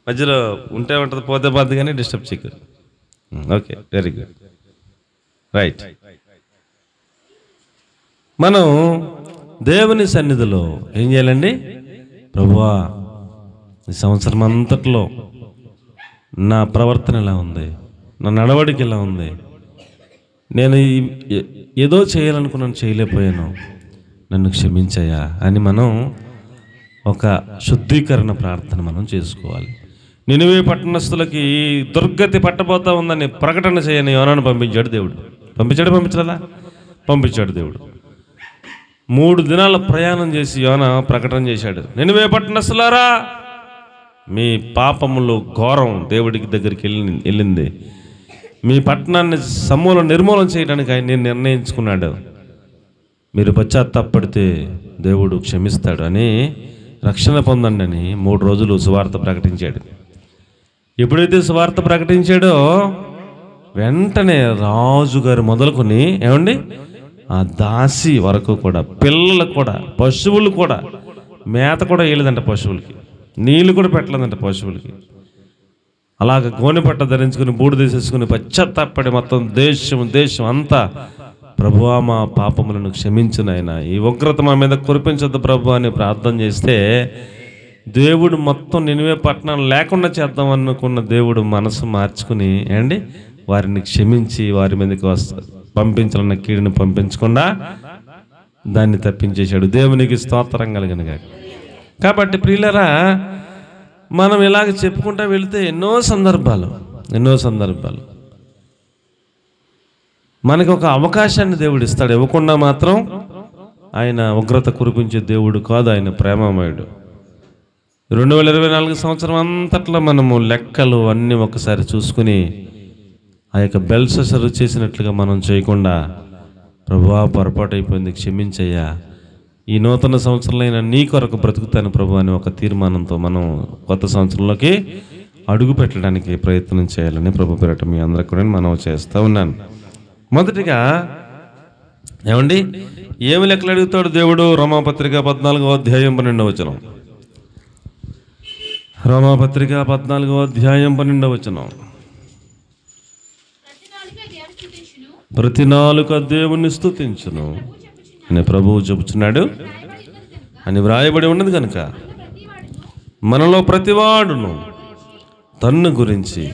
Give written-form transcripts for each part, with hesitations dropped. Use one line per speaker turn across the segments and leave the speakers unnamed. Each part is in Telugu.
మధ్యలో ఉంటే ఉంటుంది, పోతే పోద్ది, కానీ డిస్టర్బ్ చేయకు. Okay, very good, right. మనం దేవుని సన్నిధిలో ఏం చేయాలండి? ప్రభువా, ఈ సంవత్సరం అంతట్లో నా ప్రవర్తన ఎలా ఉంది, నా నడవడికి ఎలా ఉంది, నేను ఏదో చేయాలనుకున్నాను చేయలేకపోయాను, నన్ను క్షమించయ్యా అని మనం ఒక శుద్ధీకరణ ప్రార్థన మనం చేసుకోవాలి. నినివే పట్టణస్థులకి దుర్గతి పట్టబోతా ఉందని ప్రకటన చేయని యోనాను పంపించాడు దేవుడు. పంపించలేదా? పంపించాడు దేవుడు. 3 దినాల ప్రయాణం చేసి యోనా ప్రకటన చేశాడు. నినివే పట్టణస్థులారా, మీ పాపములు ఘోరం దేవుడికి దగ్గరికి వెళ్ళింది. మీ పట్టణాన్ని నిర్మూలన చేయడానికి ఆయన నిర్ణయించుకున్నాడు. మీరు పశ్చాత్తాపడితే దేవుడు క్షమిస్తాడు అని, రక్షణ పొందండి అని 3 రోజులు సువార్త ప్రకటించాడు. ఎప్పుడైతే సువార్త ప్రకటించాడో వెంటనే రాజుగారు మొదలుకొని ఏమండి ఆ దాసి వరకు కూడా, పిల్లలు కూడా, పశువులు కూడా, మేత కూడా వేయలేదంట పశువులకి, నీళ్ళు కూడా పెట్టలేదంట పశువులకి. అలాగ గోనెపట్ట ధరించుకుని బూడిద తీసేసుకుని పశ్చాత్తాపడి మొత్తం దేశం అంతా, ప్రభువా మా పాపములను క్షమించు నాయనా, ఈ ఉగ్రత మా మీద కురిపించొద్దు ప్రభు అని ప్రార్థన చేస్తే దేవుడు మొత్తం నినివే పట్టణం లేకుండా చేద్దాం అనుకున్న దేవుడు మనసు మార్చుకుని ఏండి వారిని క్షమించి వారి మీదకి పంపించాలన్న కీడుని పంపించకుండా దాన్ని తప్పించేశాడు. దేవునికి స్తోత్రం కలుగును గాక. కాబట్టి ప్రియులారా, మనం ఇలాగ చెప్పుకుంటూ వెళితే ఎన్నో సందర్భాలు మనకి ఒక అవకాశాన్ని దేవుడు ఇస్తాడు. ఇవ్వకుండా మాత్రం ఆయన ఉగ్రత కురిపించే దేవుడు కాదు, ఆయన ప్రేమమయుడు. 2024 సంవత్సరం అంతట్లో మనము లెక్కలు అన్నీ ఒకసారి చూసుకుని ఆ యొక్క బెల్షస్సరు చేసినట్లుగా మనం చేయకుండా, ప్రభువా పొరపాటు అయిపోయింది క్షమించయ్యా, ఈ నూతన సంవత్సరంలో నీ కొరకు బ్రతుకుతాను ప్రభు అని ఒక తీర్మానంతో మనం కొత్త సంవత్సరంలోకి అడుగు పెట్టడానికి ప్రయత్నం చేయాలని ప్రభు పేరట మీ అందరికీ కూడా మనం చేస్తూ ఉన్నాను. మొదటిగా ఏమండి, ఏమి లెక్కలు అడుగుతాడు దేవుడు? రోమాపత్రిక 14వ అధ్యాయం 12వ వచనం. రోమాపత్రిక 14వ అధ్యాయం 12వ వచనం. ప్రతి నాలుక దేవుని స్తుతించును అని ప్రభువు చెబుతున్నాడు అని వ్రాయబడి ఉన్నది కనుక మనలో ప్రతివాడును తన్ను గురించి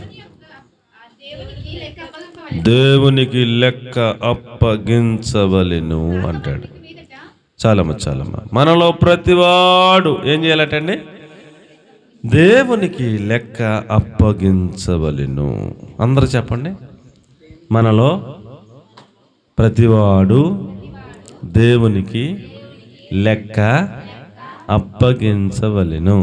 దేవునికి లెక్క అప్పగించవలెను అంటాడు. చాలమ్మ, మనలో ప్రతివాడు ఏం చేయాలటండి? దేవునికి లెక్క అప్పగించవలెను. అందరూ చెప్పండి. మనలో ప్రతివాడు దేవునికి లెక్క అప్పగించవలెను.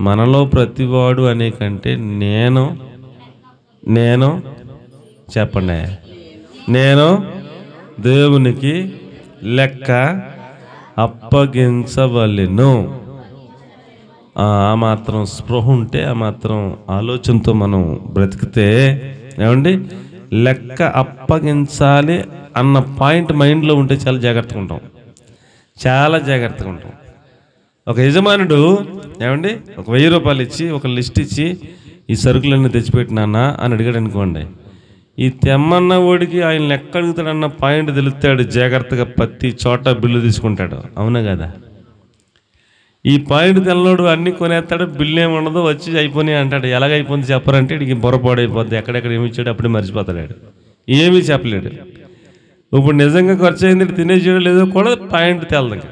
మనలో ప్రతివాడు అనే కంటే నేను చెప్పండి, నేను దేవునికి లెక్క అప్పగించవలెను. ఆ మాత్రం స్పృహ ఉంటే, ఆ మాత్రం ఆలోచనతో మనం బ్రతికితే ఏమండి, లెక్క అప్పగించాలి అన్న పాయింట్ మైండ్లో ఉంటే చాలా జాగ్రత్తగా ఉంటాం. ఒక యజమానుడు ఏమండి ఒక 1000 రూపాయలు ఇచ్చి ఒక లిస్ట్ ఇచ్చి ఈ సరుకులన్నీ తెచ్చిపెట్టినానా అని అడిగాడు అనుకోండి, ఈ తెమ్మన్న ఓడికి ఆయన లెక్క అడుగుతాడన్న పాయింట్ తెలుస్తాడు. జాగ్రత్తగా ప్రతి చోట బిల్లు తీసుకుంటాడు. అవునా కదా? ఈ పాయింట్ తెల్లోడు అన్నీ కొనేస్తాడు, బిల్లు ఏముండదు, వచ్చి అయిపోయి అంటాడు. ఎలాగ అయిపోయింది చెప్పరంటే ఇడికి బొరపాడైపోద్ది, ఎక్కడెక్కడ ఏమి ఇచ్చాడు అప్పుడే మర్చిపోతాడు, ఏమీ చెప్పలేడు. ఇప్పుడు నిజంగా ఖర్చు అయింది తినేసాడో లేదో కూడా పాయింట్ తెలదు.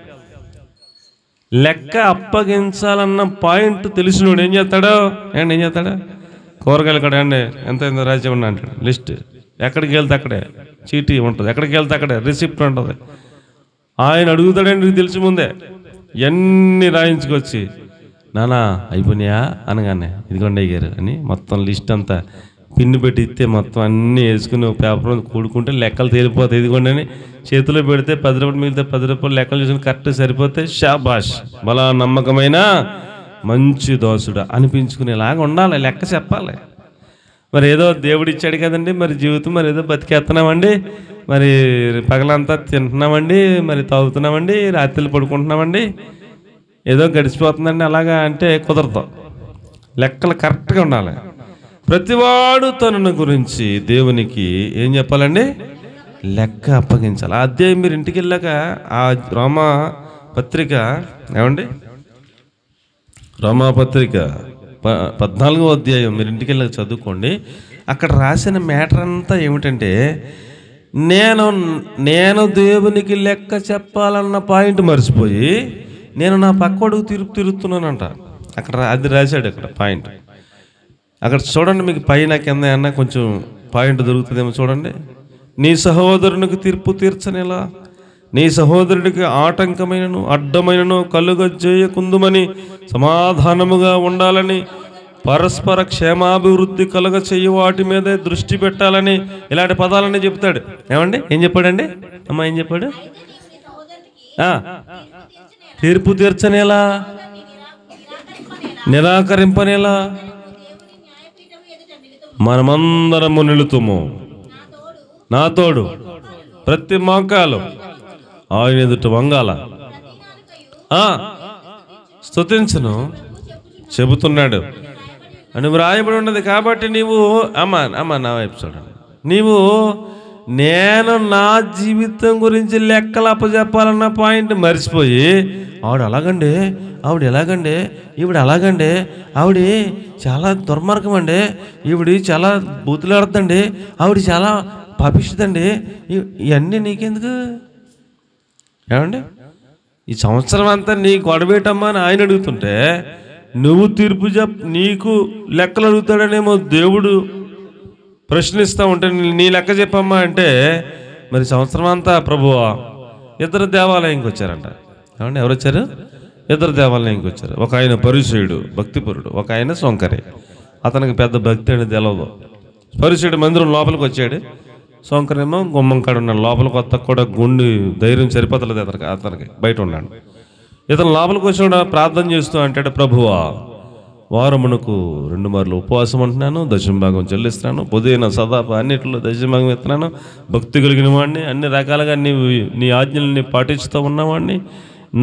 లెక్క అప్పగించాలన్న పాయింట్ తెలిసినోడు ఏం చేస్తాడు? కూరగాయలు కూడా ఎంత రాజ్యం అంటాడు, లిస్ట్ ఎక్కడికి వెళ్తే అక్కడే చీటీ ఉంటుంది, ఎక్కడికి వెళ్తే అక్కడే రిసిప్ట్ ఉంటుంది. ఆయన అడుగుతాడండి తెలిసి ముందే ఎన్ని రాయించుకొచ్చి, నానా అయిపోయినాయా అనగానే ఇదిగోండి అయ్యారు అని మొత్తం లిస్ట్ అంతా పిన్ను పెట్టి ఇస్తే మొత్తం అన్నీ వేసుకుని పేపర్ కూడుకుంటే లెక్కలు తేలిపోతాయి. ఇదిగోండి అని చేతిలో పెడితే 10 రూపాయలు మిగిలితే 10 రూపాయలు లెక్కలు చూసుకుని కరెక్ట్ సరిపోతే షాబాష్, బలా నమ్మకమైన మంచి దోసుడు అనిపించుకునేలాగా ఉండాలి, లెక్క చెప్పాలి. మరి ఏదో దేవుడు ఇచ్చాడు కదండి, మరి జీవితం మరి ఏదో బతికేస్తున్నామండి, మరి పగలంతా తింటున్నామండి, మరి తాగుతున్నామండి, రాత్రులు పడుకుంటున్నామండి, ఏదో గడిచిపోతుందండి అలాగా అంటే కుదరదు. లెక్కలు కరెక్ట్గా ఉండాలి. ప్రతివాడు తనను గురించి దేవునికి ఏం చెప్పాలండి? లెక్క అప్పగించాలి. ఆ అధ్యాయం మీరు ఇంటికి వెళ్ళాక ఆ రోమాపత్రిక ఏమండి, రోమాపత్రిక 14వ అధ్యాయం మీరు ఇంటికి వెళ్ళాక చదువుకోండి. అక్కడ రాసిన మ్యాటర్ అంతా ఏమిటంటే, నేను దేవునికి లెక్క చెప్పాలన్న పాయింట్ మర్చిపోయి నేను నా పక్కోడుకు తిరుగుతున్నానంట. అక్కడ అది రాశాడు అక్కడ పాయింట్. అక్కడ చూడండి, మీకు పైన కింద అన్న కొంచెం పాయింట్ దొరుకుతుందేమో చూడండి. నీ సహోదరునికి తీర్పు తీర్చనేలా, నీ సహోదరుడికి ఆటంకమైనను అడ్డమైనను కలుగజేయకుందుమని సమాధానముగా ఉండాలని, పరస్పర క్షేమాభివృద్ధి కలుగ చెయ్యి వాటి మీదే దృష్టి పెట్టాలని, ఇలాంటి పదాలన్నీ చెప్తాడు. ఏమండి, ఏం చెప్పాడండి అమ్మా? ఏం చెప్పాడు? తీర్పు తీర్చనేలా, నిరాకరింపనేలా, మనమందరము నిలుతుము, నా తోడు ప్రతి మోకాలు ఆయన ఎదుట వంగాల, స్తుతించును చెబుతున్నాడు అని వ్రాయబడి ఉన్నది. కాబట్టి నీవు అమ్మ నా వైపు చూడండి, నీవు నేను నా జీవితం గురించి లెక్కలు అప్పచెప్పాలన్న పాయింట్ మర్చిపోయి ఆవిడ అలాగండి, ఆవిడ ఎలాగండి, ఈవిడ అలాగండి, ఆవిడ చాలా దుర్మార్గం అండి, ఈవిడ చాలా బూతులాడుతుందండి, ఆవిడ చాలా పాపిస్తుందండి, ఇవన్నీ నీకెందుకు? ఏమండి, ఈ సంవత్సరం అంతా నీ గొడవేటమ్మా అని ఆయన అడుగుతుంటే నువ్వు తీర్పు నీకు లెక్కలు అడుగుతాడనేమో దేవుడు ప్రశ్నిస్తూ ఉంటే నీ లెక్క చెప్పమ్మా అంటే, మరి సంవత్సరం అంతా ప్రభువా ఇద్దరు దేవాలయంకి వచ్చారంట. ఏమండి, ఎవరు వచ్చారు? ఇద్దరు దేవాలయంకి వచ్చారు. ఒక ఆయన పరిసయుడు భక్తిపరుడు, ఒక ఆయన సొంకరి. అతనికి పెద్ద భక్తి అనేది తెలవదు. పరిసయుడు మందిరం లోపలికి వచ్చాడు, సొంకరేమో గుమ్మం కాడ ఉన్నాడు. లోపలికి కొత్త కూడా గుండి ధైర్యం సరిపోతలేదు అతనికి బయట ఉన్నాడు. ఇతను లోపలికి వచ్చి ప్రార్థన చేస్తూ అంటాడు, ప్రభువా వారమునకు 2 మార్లు ఉపవాసం అంటున్నాను, దశమభాగం చెల్లిస్తున్నాను, పుదీన సదాప అన్నింటిలో దశమభాగం ఎత్తున్నాను, భక్తి కలిగిన వాడిని, అన్ని రకాలుగా నీ ఆజ్ఞల్ని పాటిస్తూ ఉన్నవాడిని,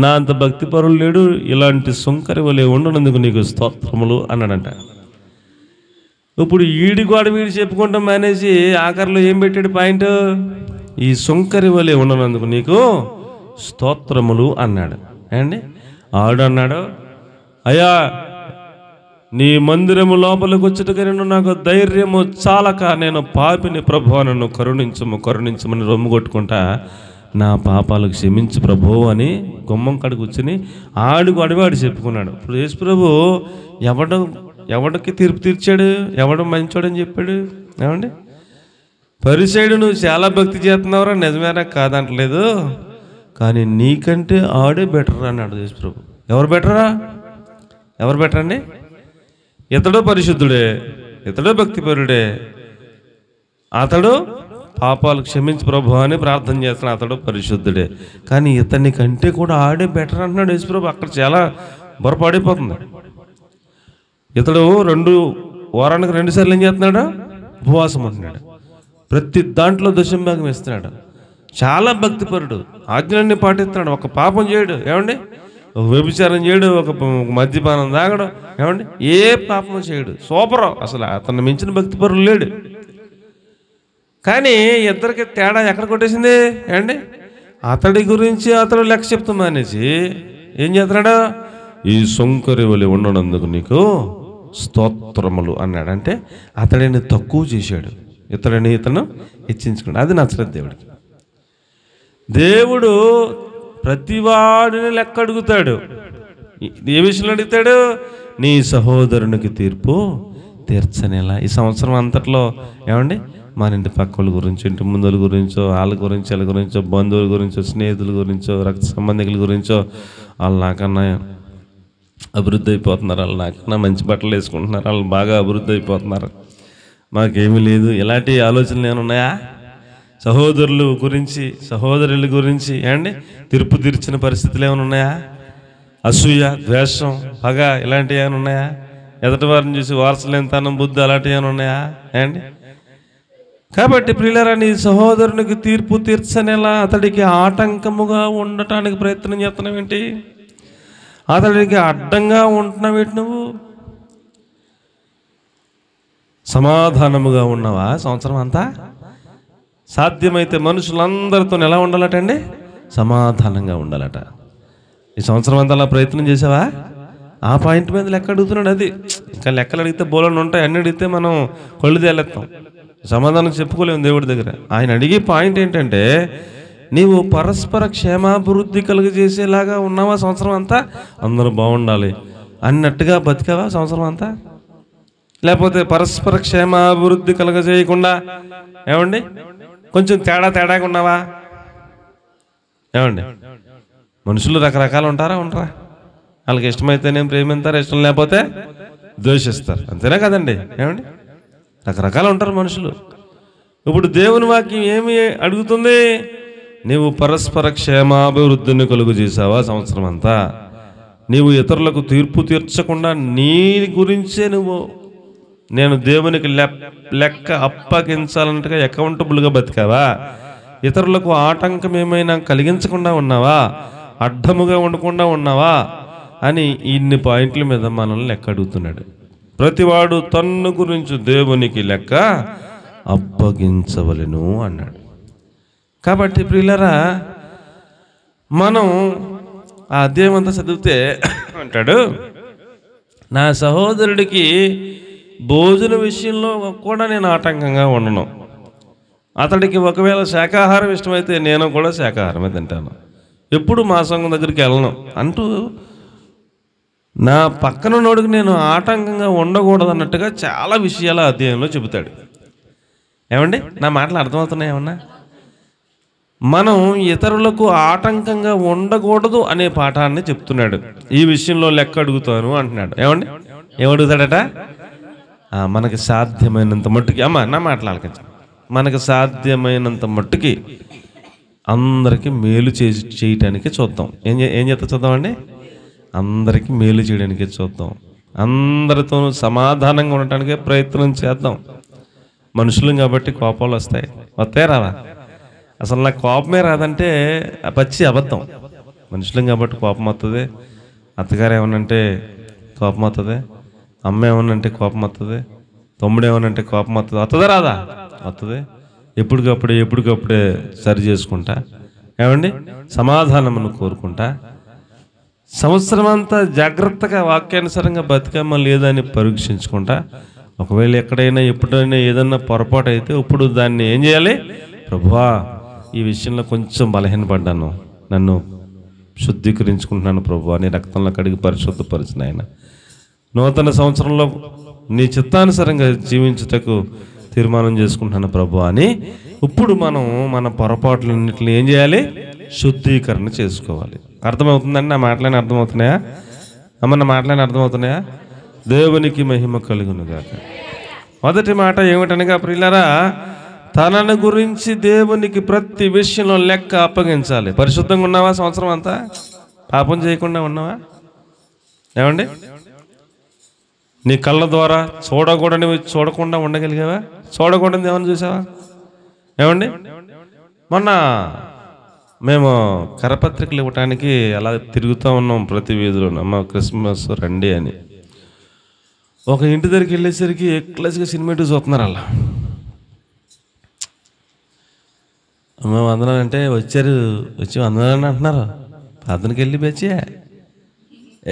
నా అంత భక్తి పరులు లేడు, ఇలాంటి సుంకరి వలె ఉండనందుకు నీకు స్తోత్రములు అన్నాడంట. ఇప్పుడు ఈడి గోడ వీడి చెప్పుకుంటాం మానేసి ఆఖరిలో ఏం పెట్టాడు పాయింట్? ఈ సుంకరి వలె ఉండనందుకు నీకు స్తోత్రములు అన్నాడు. అండి, ఆడన్నాడు, అయ్యా నీ మందిరము లోపలికి వచ్చేటగా నాకు ధైర్యము చాలక నేను పాపిని, ప్రభువా నన్ను కరుణించమని రొమ్ము కొట్టుకుంటా, నా పాపాలకు క్షమించు ప్రభువు అని గుమ్మం కాడ కూర్చుని ఆడుకు అడివాడు చెప్పుకున్నాడు. ఇప్పుడు యేసు ప్రభు ఎవడికి తీర్పు తీర్చాడు? ఎవడు మంచోడని చెప్పాడు? ఏమండి, పరిసయుడు నువ్వు చాలా భక్తి చేస్తున్నావురా, నిజమేనా కాదంటలేదు, కానీ నీకంటే ఆడే బెటర్ అన్నాడు యేసు ప్రభు. ఎవరు బెటరా? ఎవరు బెటర్ అండి? ఇతడు పరిశుద్ధుడే, ఇతడు భక్తిపరుడే, అతడు పాపాలు క్షమించు ప్రభు అని ప్రార్థన చేస్తున్నాడు, అతడు పరిశుద్ధుడే, కానీ ఇతని కంటే కూడా ఆడే బెటర్ అంటున్నాడు యేసు ప్రభు. అక్కడ చాలా బొరపాడైపోతుంది. ఇతడు వారానికి 2 సార్లు ఏం చేస్తున్నాడు? ఉపవాసం అంటున్నాడు, ప్రతి దాంట్లో దశమభాగం ఇస్తున్నాడు, చాలా భక్తిపరుడు, ఆజ్ఞలన్నీ పాటిస్తున్నాడు, ఒక పాపం చేయడు. ఏమండి, ఒక వ్యభిచారం చేయడు, ఒక మద్యపానం తాగడం, ఏమండి ఏ పాపం చేయడు, సూపర్. అసలు అతను మించిన భక్తిపరులు లేడు. కానీ ఇద్దరికి తేడా ఎక్కడ కొట్టేసింది? ఏమండి, అతడి గురించి అతడు లెక్క చెప్తాం అనేసి ఏం చేస్తున్నాడు? ఈ సొంకరి వలె ఉండనందుకు నీకు స్తోత్రములు అన్నాడు. అంటే అతడిని తక్కువ చేశాడు, ఇతను హెచ్చించుకున్నాడు. అది నచ్చలేదు దేవుడికి. దేవుడు ప్రతివాడిని లెక్క అడుగుతాడు. ఏ విషయంలో అడుగుతాడు? నీ సహోదరునికి తీర్పు తీర్చనేలా. ఈ సంవత్సరం అంతట్లో ఏమండి, మన ఇంటి పక్కల గురించి, ఇంటి ముందుల గురించో, వాళ్ళ గురించి, వాళ్ళ గురించో, బంధువుల గురించో, స్నేహితుల గురించో, రక్త సంబంధికుల గురించో, వాళ్ళు నాకన్నా అభివృద్ధి అయిపోతున్నారు, వాళ్ళు నాకన్నా మంచి బట్టలు వేసుకుంటున్నారు, వాళ్ళు బాగా అభివృద్ధి అయిపోతున్నారు, మాకేమీ లేదు, ఇలాంటి ఆలోచనలు ఏమన్నాయా? సహోదరుల గురించి ఏమండి తీర్పు తీర్చిన పరిస్థితులు ఏమైనా ఉన్నాయా? అసూయ, ద్వేషం, పగ ఇలాంటివి ఏమైనా ఉన్నాయా? ఎదటి వారిని చూసి వారసలేనితనం, బుద్ధి అలాంటివి ఏమైనా ఉన్నాయా? ఏమండి, కాబట్టి ప్రియులారా, నీ సహోదరునికి తీర్పు తీర్చనేలా అతడికి ఆటంకముగా ఉండటానికి ప్రయత్నం చేస్తున్నావేంటి? అతడికి అడ్డంగా ఉంటున్నావేంటి? నువ్వు సమాధానముగా ఉన్నావా సంవత్సరం అంతా? సాధ్యమైతే మనుషులందరితో ఎలా ఉండాలటండి? సమాధానంగా ఉండాలట. ఈ సంవత్సరం అంతా అలా ప్రయత్నం చేసావా? ఆ పాయింట్ మీద లెక్క అడుగుతున్నాడు. అది ఇంకా లెక్కలు అడిగితే బోలను ఉంటాయి, అన్ని అడిగితే మనం కొళ్ళు తేలేస్తాం, సమాధానం చెప్పుకోలేము దేవుడి దగ్గర. ఆయన అడిగే పాయింట్ ఏంటంటే, నీవు పరస్పర క్షేమాభివృద్ధి కలుగజేసేలాగా ఉన్నావా సంవత్సరం అంతా? అందరూ బాగుండాలి అన్నట్టుగా బతికావా సంవత్సరం అంతా? లేకపోతే పరస్పర క్షేమాభివృద్ధి కలుగజేయకుండా ఏమండి కొంచెం తేడాగా ఉన్నావా? ఏమండి మనుషులు రకరకాలు ఉంటారా? వాళ్ళకి ఇష్టమైతేనేం ప్రేమిస్తారు, ఇష్టం లేకపోతే ద్వేషిస్తారు, అంతేనా కదండి? ఏమండి రకరకాలు ఉంటారు మనుషులు. ఇప్పుడు దేవుని వాక్యం ఏమి అడుగుతుంది? నీవు పరస్పర క్షేమాభివృద్ధిని కలుగు చేసావా సంవత్సరం అంతా? నీవు ఇతరులకు తీర్పు తీర్చకుండా నీ గురించే నేను దేవునికి లెక్క అప్పగించాలన్నట్టుగా అకౌంటబుల్గా బతికావా? ఇతరులకు ఆటంకం ఏమైనా కలిగించకుండా ఉన్నావా? అడ్డముగా ఉండకుండా ఉన్నావా అని ఇన్ని పాయింట్ల మీద మనల్ని లెక్క అడుగుతున్నాడు. ప్రతివాడు తన్ను గురించి దేవునికి లెక్క అప్పగించవలెను అన్నాడు. కాబట్టి ప్రియులారా, మనం ఆ అధ్యాయం అంతా చదివితే అంటాడు, నా సహోదరుడికి భోజన విషయంలో కూడా నేను ఆటంకంగా ఉండను. అతడికి ఒకవేళ శాకాహారం ఇష్టమైతే నేను కూడా శాకాహారమే తింటాను, ఎప్పుడు మాంసం దగ్గరికి వెళ్ళను అంటూ నా పక్కన నోడికి నేను ఆటంకంగా ఉండకూడదు అన్నట్టుగా చాలా విషయాలు అధ్యాయంలో చెబుతాడు. ఏమండి నా మాటలు అర్థమవుతున్నాయి ఏమన్నా? మనం ఇతరులకు ఆటంకంగా ఉండకూడదు అనే పాఠాన్ని చెప్తున్నాడు. ఈ విషయంలో లెక్క అడుగుతాను అంటున్నాడు. ఏమండి ఏమడుగుతాడట? మనకి సాధ్యమైనంత మట్టుకి, నా మాటలు మనకు సాధ్యమైనంత మట్టుకి అందరికీ మేలు చేయటానికి చూద్దాం. ఏం చేస్తా చూద్దామండి? అందరికీ మేలు చేయడానికి చూద్దాం. అందరితోనూ సమాధానంగా ఉండటానికే ప్రయత్నం చేద్దాం. మనుషులం కాబట్టి కోపాలు వస్తాయి రావా? అసలు నాకు కోపమే రాదంటే పచ్చి అబద్ధం. మనుషులం కాబట్టి కోపం వస్తుంది. అత్తగారు ఏమనంటే కోపం వస్తుంది, అమ్మ ఏమనంటే కోపం వస్తుంది, తమ్ముడు ఏమనంటే కోపం వస్తుంది. వస్తుందా రాదా? వస్తుంది. ఎప్పటికప్పుడే సరి చేసుకుంటా, ఏమండి సమాధానమును కోరుకుంటా, సంవత్సరం అంతా జాగ్రత్తగా వాక్యానుసారంగా బతికమ్మ లేదని పరీక్షించుకుంటా. ఒకవేళ ఎక్కడైనా ఎప్పుడైనా ఏదన్నా పొరపాటు అయితే ఇప్పుడు దాన్ని ఏం చేయాలి? ప్రభువా, ఈ విషయంలో కొంచెం బలహీనపడ్డాను, నన్ను శుద్ధీకరించుకుంటున్నాను ప్రభువా, నీ రక్తంలో కడిగి పరిశుద్ధపరిచిన ఆయన, నూతన సంవత్సరంలో నీ చిత్తానుసారంగా జీవించుటకు తీర్మానం చేసుకుంటున్నాను ప్రభువా అని ఇప్పుడు మనం మన పొరపాట్లన్నింటినీ ఏం చేయాలి? శుద్ధీకరణ చేసుకోవాలి. అర్థమవుతుందండి? నా మాటలని అర్థమవుతున్నాయా? నా మాటలని అర్థమవుతున్నాయా? దేవునికి మహిమ కలుగును గాక. మొదటి మాట ఏమిటనగా ప్రియులారా, తనను గురించి దేవునికి ప్రతి విషయంలో లెక్క అప్పగించాలి. పరిశుద్ధంగా ఉన్నావా సంవత్సరం అంతా? పాపం చేయకుండా ఉన్నావా? ఏమండి నీ కళ్ళ ద్వారా చూడకుండా ఉండగలిగావా? చూడకూడదు ఏమన్నా చూసావా? ఏమండి మొన్న మేము కరపత్రికలు ఇవ్వటానికి అలా తిరుగుతూ ఉన్నాం ప్రతి వీధిలో. అమ్మ క్రిస్మస్ రండి అని ఒక ఇంటి దగ్గరికి వెళ్ళేసరికి ఎక్లెస్గా సినిమాటిక్ చూస్తున్నారు. అలా అమ్మ వందనాలంటే వచ్చి వందనాలని అంటున్నారు. ప్రార్థనకి వెళ్ళి బెచ్చి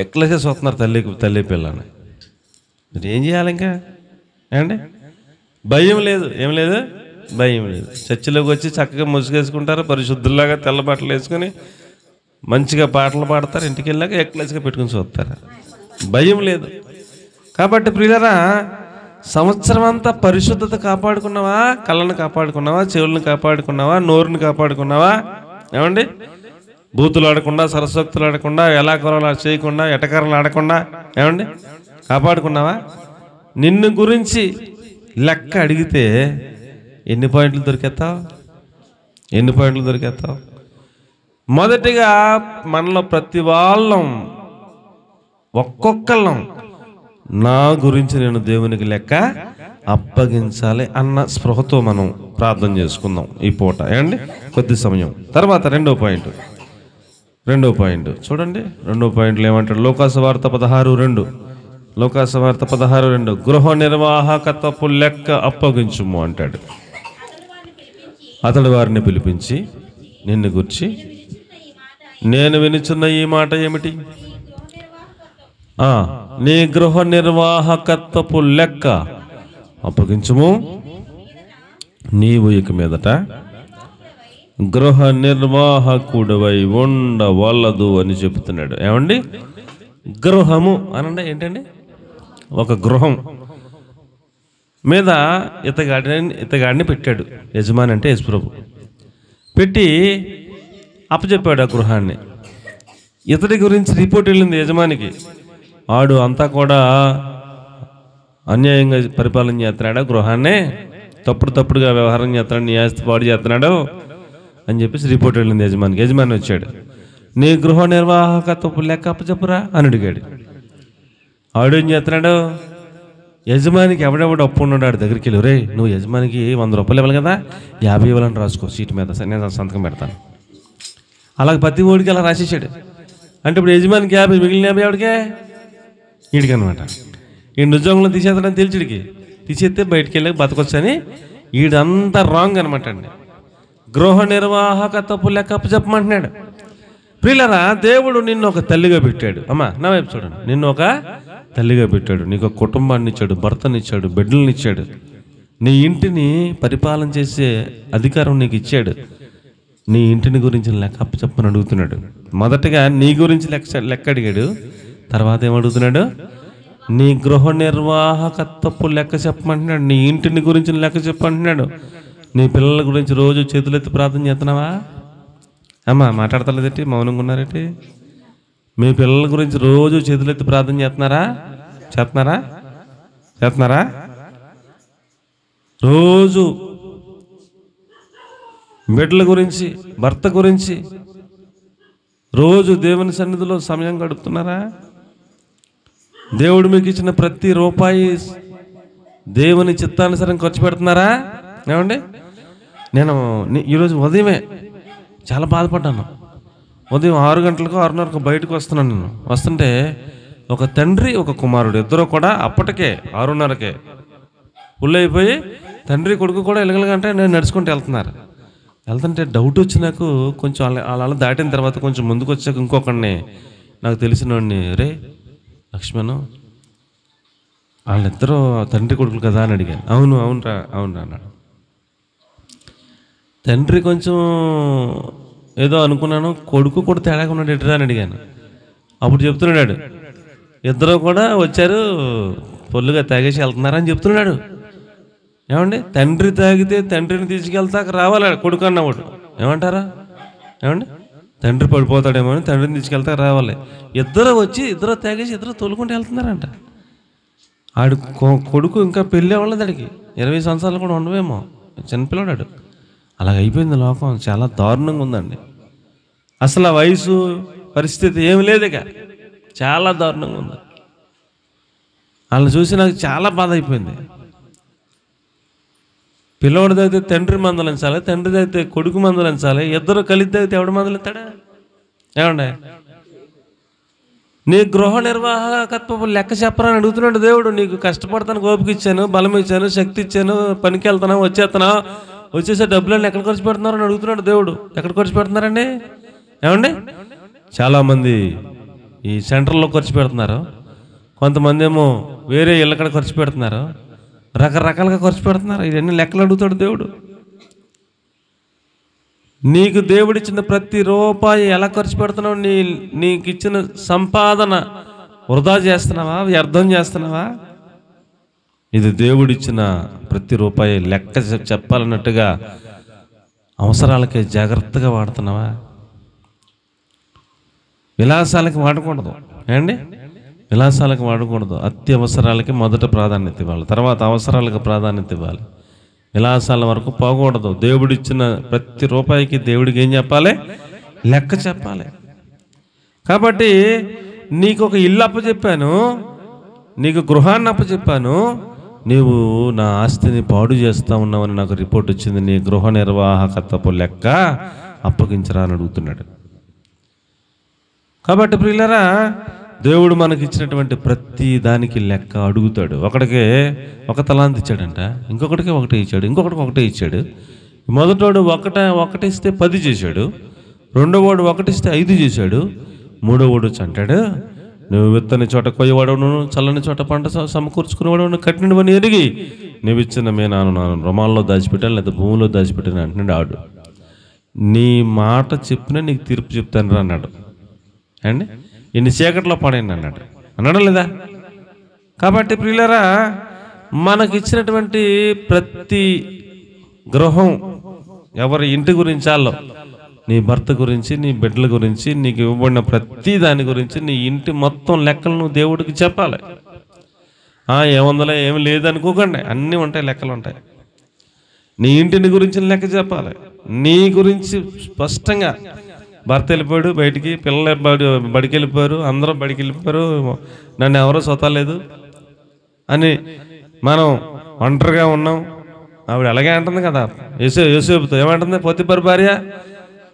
ఎక్లెస్గా చూస్తున్నారు తల్లి పిల్లని. మీరు ఏం చేయాలి ఇంకా? ఏమండి భయం లేదు, భయం లేదు. చర్చిలోకి వచ్చి చక్కగా ముసుగేసుకుంటారు, పరిశుద్ధుల్లాగా తెల్ల బట్టలు వేసుకొని మంచిగా పాటలు పాడతారు, ఇంటికి వెళ్ళాక ఎక్లెస్గా పెట్టుకుని చూస్తారు, భయం లేదు. కాబట్టి ప్రియులారా, సంవత్సరం అంతా పరిశుద్ధత కాపాడుకున్నావా? కళ్ళను కాపాడుకున్నావా? చెవులను కాపాడుకున్నావా? నోరుని కాపాడుకున్నావా? ఏమండి బూతులు ఆడకుండా, సరస్వక్తులు ఆడకుండా, ఎలా కొరలు చేయకుండా, ఎటకరలు ఆడకుండా ఏమండి కాపాడుకున్నావా? నిన్ను గురించి లెక్క అడిగితే ఎన్ని పాయింట్లు దొరికేస్తావు? మొదటిగా మనలో ప్రతి వాళ్ళం ఒక్కొక్కళ్ళం నా గురించి నేను దేవునికి లెక్క అప్పగించాలి అన్న స్పృహతో మనం ప్రార్థన చేసుకుందాం ఈ పూట. ఏమండి కొద్ది సమయం తర్వాత రెండో పాయింట్ చూడండి. రెండో పాయింట్లో ఏమంటాడు? లోకాసు వార్త 16:2. లోకాసువార్త 16:2 గృహ నిర్వాహకత్వపు లెక్క అప్పగించుము అంటాడు. అతడు వారిని పిలిపించి నిన్ను గుర్చి, నేను వినుచున్న ఈ మాట ఏమిటి? నీ గృహ నిర్వాహకత్వపు లెక్క అప్పగించుము. నీవు ఇక మీదట గృహ నిర్వాహకుడివై ఉండవలదు అని చెబుతున్నాడు. ఏమండి? గృహము అనండి ఏంటండి? ఒక గృహం మీద ఇతగాడిని పెట్టాడు యజమాని, అంటే యేసుప్రభు. పెట్టి అప్పచెప్పాడు ఆ గృహాన్ని. ఇతడి గురించి రిపోర్ట్ వెళ్ళింది యజమానికి. ఆడు అంతా కూడా అన్యాయంగా పరిపాలన చేస్తున్నాడా, గృహాన్నే తప్పుడుగా వ్యవహారం చేస్తున్నాడు, నీ ఆస్తి పాడు చేస్తున్నాడు అని చెప్పేసి రిపోర్ట్ వెళ్ళింది యజమానికి. యజమాని వచ్చాడు, నీ గృహ నిర్వాహకత్వపు లెక్క అప్పచెప్పురా అని అడిగాడు. ఆడు ఏం చేస్తున్నాడు? యజమానికి ఎవడెవడు అప్పు ఉన్నాడు ఆడి దగ్గరికి వెళ్ళి, రే నువ్వు యజమానికి 100 రూపాయలు ఇవ్వాలి కదా, 50 ఇవ్వాలని రాసుకో సీటు మీద, నేను సంతకం పెడతాను. అలాగే ప్రతి ఓడికి అలా రాసేసాడు. అంటే ఇప్పుడు యజమానికి 50, మిగిలిన 50 ఎవడికే? వీడికి అనమాట. ఈ ఉద్యోగంలో తీసేస్తాడని తెలిసిడికి, తీసేస్తే బయటికి వెళ్ళి బతకొచ్చని వీడంతా రాంగ్ అనమాట అండి. గృహ నిర్వాహకత్వపు లెక్క అప్పచెప్పమంటున్నాడు. ప్రియులరా, దేవుడు నిన్ను ఒక తల్లిగా పెట్టాడు. అమ్మా నా వైపు చూడండి, నిన్ను ఒక తల్లిగా పెట్టాడు. నీకు ఒక కుటుంబాన్ని ఇచ్చాడు, భర్తనిచ్చాడు, బిడ్డలను ఇచ్చాడు, నీ ఇంటిని పరిపాలన చేసే అధికారం నీకు ఇచ్చాడు. నీ ఇంటిని గురించి లెక్క అప్పచెప్పని అడుగుతున్నాడు. మొదటగా నీ గురించి లెక్క అడిగాడు. తర్వాత ఏమడుగుతున్నాడు? నీ గృహ నిర్వాహకత్వపు లెక్క చెప్పమంటున్నాడు. నీ ఇంటిని గురించి లెక్క చెప్పంటున్నాడు. నీ పిల్లల గురించి రోజు చేతులెత్తి ప్రార్థన చేస్తున్నావా? అమ్మా మాట్లాడతలేదేంటి, మౌనంగా ఉన్నారేంటి? మీ పిల్లల గురించి రోజు చేతులెత్తి ప్రార్థన చేస్తున్నారా? రోజు బిడ్డల గురించి, భర్త గురించి రోజు దేవుని సన్నిధిలో సమయం గడుపుతున్నారా? దేవుడు మీకు ఇచ్చిన ప్రతి రూపాయి దేవుని చిత్తానుసారం ఖర్చు పెడుతున్నారా? ఏమండి? నేను ఈరోజు ఉదయమే చాలా బాధపడ్డాను. ఉదయం 6 గంటలకు 6:30కు బయటకు వస్తున్నాను. నేను వస్తుంటే ఒక తండ్రి ఒక కుమారుడు ఇద్దరు కూడా అప్పటికే 6:30కే పుల్లైపోయి తండ్రి కొడుకు కూడా ఎలగలగంటే నేను నడుచుకుంటూ వెళ్తుంటే డౌట్ వచ్చి నాకు కొంచెం అలా దాటిన తర్వాత కొంచెం ముందుకు వచ్చాక ఇంకొకడిని నాకు తెలిసినోడిని, రే లక్ష్మణ్ వాళ్ళిద్దరూ తండ్రి కొడుకులు కదా అని అడిగాను. అవునురా అన్నాడు. తండ్రి కొంచెం ఏదో అనుకున్నాను, కొడుకు కూడా తేడాగా ఉన్నాడు ఎటురా అని అడిగాను. అప్పుడు చెప్తున్నాడు, ఇద్దరు కూడా వచ్చారు పొల్లుగా తాగేసి వెళ్తున్నారని చెప్తున్నాడు. ఏమండి? తండ్రి తాగితే తండ్రిని తీసుకెళ్తాక రావాలి కొడుకు అన్నవాడు. ఏమంటారా? ఏమండి? తండ్రి పడిపోతాడేమో అని తండ్రిని తీసుకెళ్తాక రావాలి. ఇద్దరు తాగేసి ఇద్దరు తోలుకుంటూ వెళ్తున్నారంట. ఆడు కొడుకు ఇంకా పెళ్ళి అవ్వలేదు, ఆడికి 20 సంవత్సరాలు కూడా ఉండవేమో, చిన్నపిల్లడాడు. అలాగ అయిపోయింది లోకం. చాలా దారుణంగా ఉందండి. అసలు ఆ వయసు పరిస్థితి ఏమి లేదు, ఇక చాలా దారుణంగా ఉంది. వాళ్ళని చూసి నాకు చాలా బాధ అయిపోయింది. పిల్లవాడి తాగితే తండ్రి మందలించాలి, తండ్రి తాగితే కొడుకు మందలించాలి, ఇద్దరు కలిసి తాగితే ఎవడు మందలిస్తాడా? ఏమండి? నీ గృహ నిర్వాహకత్వపు లెక్క చెప్పరని అడుగుతున్నాడు దేవుడు. నీకు కష్టపడతాను, ఓపిక ఇచ్చాను, బలం ఇచ్చాను, శక్తి ఇచ్చాను, పనికి వెళ్తున్నావు, వచ్చేసే డబ్బులన్నీ ఎక్కడ ఖర్చు పెడుతున్నారు అని అడుగుతున్నాడు దేవుడు. ఎక్కడ ఖర్చు పెడుతున్నారండి? ఏమండి? చాలామంది ఈ సెంటర్లో ఖర్చు పెడుతున్నారు, కొంతమంది ఏమో వేరే ఇళ్ళకడ ఖర్చు పెడుతున్నారు, రకరకాలుగా ఖర్చు పెడుతున్నారు. ఇవన్నీ లెక్కలు అడుగుతాడు దేవుడు. నీకు దేవుడిచ్చిన ప్రతి రూపాయి ఎలా ఖర్చు పెడుతున్నావు? నీకు ఇచ్చిన సంపాదన వృధా చేస్తున్నావా, వ్యర్థం చేస్తున్నావా? ఇది దేవుడిచ్చిన ప్రతి రూపాయి లెక్క చెప్పాలన్నట్టుగా అవసరాలకే జాగ్రత్తగా వాడుతున్నావా? విలాసాలకి వాడకూడదు. ఏండి? విలాసాలకు వాడకూడదు. అత్యవసరాలకి మొదట ప్రాధాన్యత ఇవ్వాలి, తర్వాత అవసరాలకు ప్రాధాన్యత ఇవ్వాలి. విలాసాల వరకు పోకూడదు. దేవుడిచ్చిన ప్రతి రూపాయికి దేవుడికి ఏం చెప్పాలి? లెక్క చెప్పాలి. కాబట్టి నీకు ఒక ఇల్లు అప్పచెప్పాను, నీకు గృహాన్ని అప్పచెప్పాను, నీవు నా ఆస్తిని పాడు చేస్తూ ఉన్నావని నాకు రిపోర్ట్ వచ్చింది. నీ గృహ నిర్వాహకత్వపు లెక్క అప్పగించరా అని అడుగుతున్నాడు. కాబట్టి ప్రియులారా, దేవుడు మనకి ఇచ్చినటువంటి ప్రతి దానికి లెక్క అడుగుతాడు. ఒకడికి ఒక తలాంతి ఇచ్చాడంట, ఇంకొకటికి ఒకటే ఇచ్చాడు, ఇంకొకటికి ఒకటే ఇచ్చాడు. మొదటోడు ఒకటి ఇస్తే 10 చేశాడు, రెండోవాడు 1 ఇస్తే 5 చేశాడు, మూడోవాడు అంటాడు, నువ్వు విత్తని చోట కొయ్యవాడవును, చల్లని చోట పంట సమకూర్చుకునేవాడు, కట్టినవని ఎరిగి నువ్వు ఇచ్చిన నాను రుమాల్లో దాచిపెట్టాను లేదా భూమిలో దాచిపెట్టాను అంటున్నాడు. ఆడు నీ మాట చెప్పినా నీకు తీర్పు చెప్తాను అన్నాడు అండి. ఇన్ని చీకట్లో పడేయండి అన్నాడు లేదా? కాబట్టి ప్రియులారా, మనకిచ్చినటువంటి ప్రతి గృహం ఎవరి ఇంటి గురించి ఆలో, నీ భర్త గురించి, నీ బిడ్డల గురించి, నీకు ఇవ్వబడిన ప్రతి దాని గురించి నీ ఇంటి మొత్తం లెక్కలు నువ్వు దేవుడికి చెప్పాలి. ఏముందలే ఏమి లేదనుకోకండి, అన్నీ ఉంటాయి, లెక్కలు ఉంటాయి. నీ ఇంటిని గురించి లెక్క చెప్పాలి. నీ గురించి స్పష్టంగా, భర్త వెళ్ళిపోయాడు బయటికి, పిల్లలు బడికి వెళ్ళిపోయారు, అందరూ బడికి వెళ్ళిపోయారు, నన్ను ఎవరో సొత్తలేదు అని మనం ఒంటరిగా ఉన్నాం. ఆవిడ అలాగే అంటుంది కదా యోసేపుతో, ఏమంటుంది? పోతిఫర్ భార్య,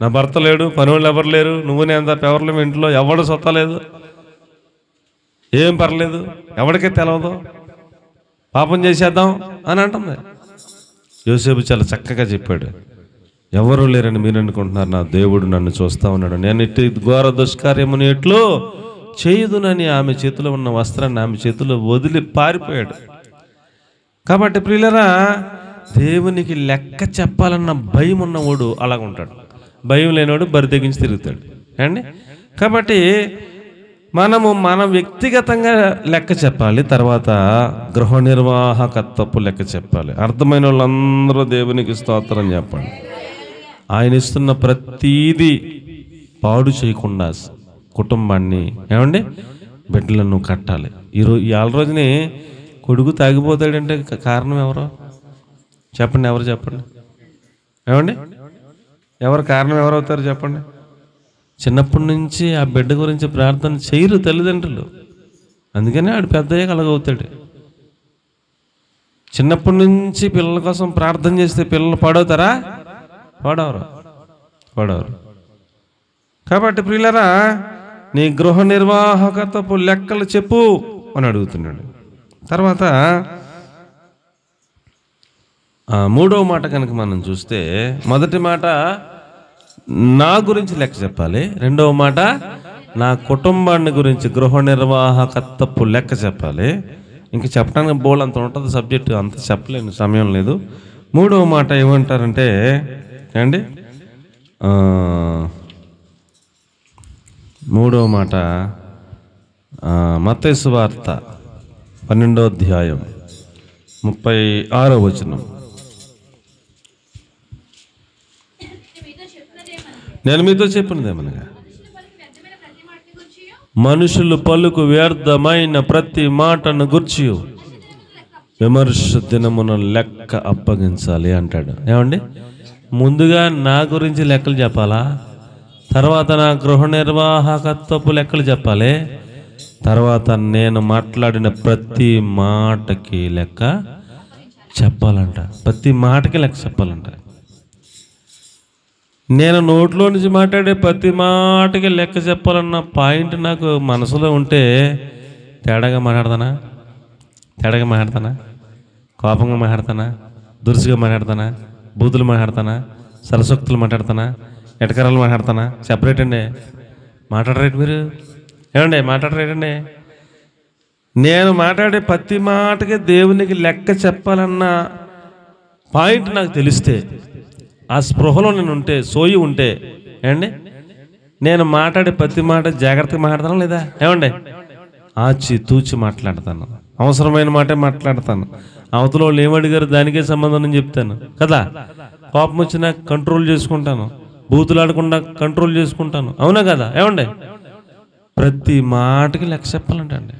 నా భర్త లేడు, పని వాళ్ళు ఎవరు లేరు, నువ్వు నేను తప్ప ఎవరు లేవు ఇంట్లో, ఎవడు సొత్తలేదు, ఏం పర్లేదు, ఎవరికే తెలవదు, పాపం చేసేద్దాం అని అంటుంది. యోసేపు చాలా చక్కగా చెప్పాడు, ఎవరు లేరని మీరు అనుకుంటున్నారు, నా దేవుడు నన్ను చూస్తూ ఉన్నాడు, నేను ఇటు ఘోర దుష్కార్యముని ఎట్లు చేయుదునని ఆమె చేతిలో ఉన్న వస్త్రాన్ని ఆమె చేతిలో వదిలి పారిపోయాడు. కాబట్టి ప్రియులరా, దేవునికి లెక్క చెప్పాలన్న భయం ఉన్నవాడు అలాగ ఉంటాడు, భయం లేనివాడు బరి తెగించి తిరుగుతాడు అండి. కాబట్టి మనం వ్యక్తిగతంగా లెక్క చెప్పాలి, తర్వాత గృహ నిర్వాహకత్వపు లెక్క చెప్పాలి. అర్థమైన వాళ్ళందరూ దేవునికి స్తోత్రం చెప్పండి. ఆయన ఇస్తున్న ప్రతీది పాడు చేయకుండా కుటుంబాన్ని ఏమండి బిడ్డలను కట్టాలి. ఇవాళ రోజుని కొడుకు తాగిపోతాడంటే కారణం ఎవరు చెప్పండి? ఎవరు చెప్పండి? ఏమండి ఎవరు కారణం ఎవరవుతారు చెప్పండి? చిన్నప్పటి నుంచి ఆ బిడ్డ గురించి ప్రార్థన చేయరు తల్లిదండ్రులు, అందుకనే ఆడు పెద్దయ్యాక అలాగవుతాడు. చిన్నప్పటి నుంచి పిల్లల కోసం ప్రార్థన చేస్తే పిల్లలు పాడవుతారా? పాడవరు. కాబట్టి ప్రియులరా, నీ గృహ నిర్వాహకత్వపు లెక్కలు చెప్పు అని అడుగుతున్నాడు. తర్వాత 3వ మాట కనుక మనం చూస్తే, మొదటి మాట నా గురించి లెక్క చెప్పాలి, 2వ మాట నా కుటుంబాన్ని గురించి గృహ నిర్వాహకత్వపు లెక్క చెప్పాలి. ఇంక చెప్పడానికి బోల్ అంత ఉంటుంది సబ్జెక్టు, అంత చెప్పలేను, సమయం లేదు. 3వ మాట ఏమంటారంటే అండి, 3వ మాట మత్తయి సువార్త 12వ అధ్యాయం 36వ వచనం. నేను మీతో చెప్పినదేమనగా, మనుషులు పలుకు వ్యర్థమైన ప్రతి మాటను గుర్చి విమర్శ దినమున లెక్క అప్పగించాలి అంటాడు. ఏమండి, ముందుగా నా గురించి లెక్కలు చెప్పాలా, తర్వాత నా గృహ నిర్వాహకత్వపు లెక్కలు చెప్పాలి, తర్వాత నేను మాట్లాడిన ప్రతి మాటకి లెక్క చెప్పాలంట. ప్రతి మాటకి లెక్క చెప్పాలంట. నేను నోట్లో నుంచి మాట్లాడే ప్రతి మాటకి లెక్క చెప్పాలన్న పాయింట్ నాకు మనసులో ఉంటే తేడాగా మాట్లాడతానా, కోపంగా మాట్లాడతానా, దురుసుగా మాట్లాడతానా, బూతులు మాట్లాడతానా, సరసోక్తులు మాట్లాడతానా, ఎటకరాలు మాట్లాడతానా? సెపరేట్ అండి, మాట్లాడరేంటి మీరు? ఏమండి మాట్లాడరేటండి? నేను మాట్లాడే ప్రతి మాటకి దేవునికి లెక్క చెప్పాలన్న పాయింట్ నాకు తెలిస్తే, ఆ స్పృహలో నేను ఉంటే, సోయి ఉంటే, ఏమండి నేను మాట్లాడే ప్రతి మాట జాగ్రత్తగా మాట్లాడతాను లేదా? ఏమండి ఆచి తూచి మాట్లాడతాను, అవసరమైన మాటే మాట్లాడతాను. అవతల వాళ్ళు ఏమడిగారు దానికే సంబంధం అని చెప్తాను కదా. కోపం వచ్చినా కంట్రోల్ చేసుకుంటాను, బూతులాడకుండా కంట్రోల్ చేసుకుంటాను, అవునా కదా? ఏమండి ప్రతి మాటకి లెక్క చెప్పాలంట అండి.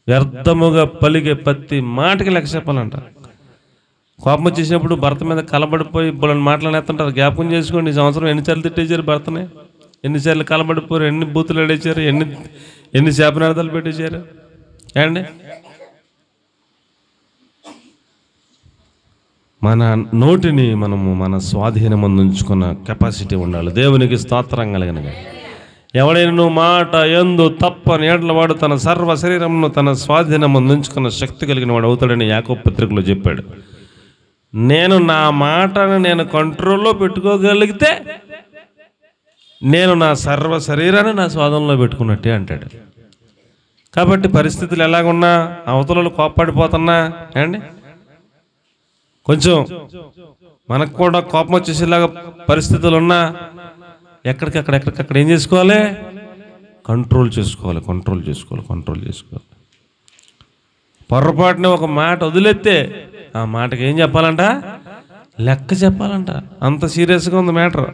వ్యర్థముగా పలిగే ప్రతి మాటకి లెక్క చెప్పాలంట. కోపం వచ్చేసినప్పుడు భర్త మీద కలబడిపోయి ఇప్పుడు మాట్లాడేస్తుంటారు. జ్ఞాపకం చేసుకోండి, ఈ సంవత్సరం ఎన్నిసార్లు తిట్టేశారు భర్తని, ఎన్నిసార్లు కలబడిపోయారు, ఎన్ని బూతులు ఆడేశారు, ఎన్ని శాపనార్థాలు పెట్టేశారు. ఏమండి మన నోటిని మనము మన స్వాధీనం ఉంచుకున్న కెపాసిటీ ఉండాలి. దేవునికి స్తోత్రం కలగనగా ఎవడైనా మాట యందు తప్పని ఎడల వాడు తన సర్వ శరీరమును తన స్వాధీనము నుంచుకున్న శక్తి కలిగిన వాడు అవుతాడని యాకోబు పత్రికలో చెప్పాడు. నేను నా మాటను నేను కంట్రోల్లో పెట్టుకోగలిగితే నేను నా సర్వ శరీరాన్ని నా స్వాధీనంలో పెట్టుకున్నట్టే అంటాడు. కాబట్టి పరిస్థితులు ఎలాగున్నా, అవతలలో కోప్పడిపోతున్నా అండి, కొంచెం మనకు కూడా కోపం వచ్చేసేలాగా పరిస్థితులు ఉన్నా ఎక్కడికక్కడ ఏం చేసుకోవాలి? కంట్రోల్ చేసుకోవాలి. పొరపాటున ఒక మాట వదిలేస్తే ఆ మాటకి ఏం చెప్పాలంట? లెక్క చెప్పాలంట. అంత సీరియస్గా ఉంది మ్యాటర్.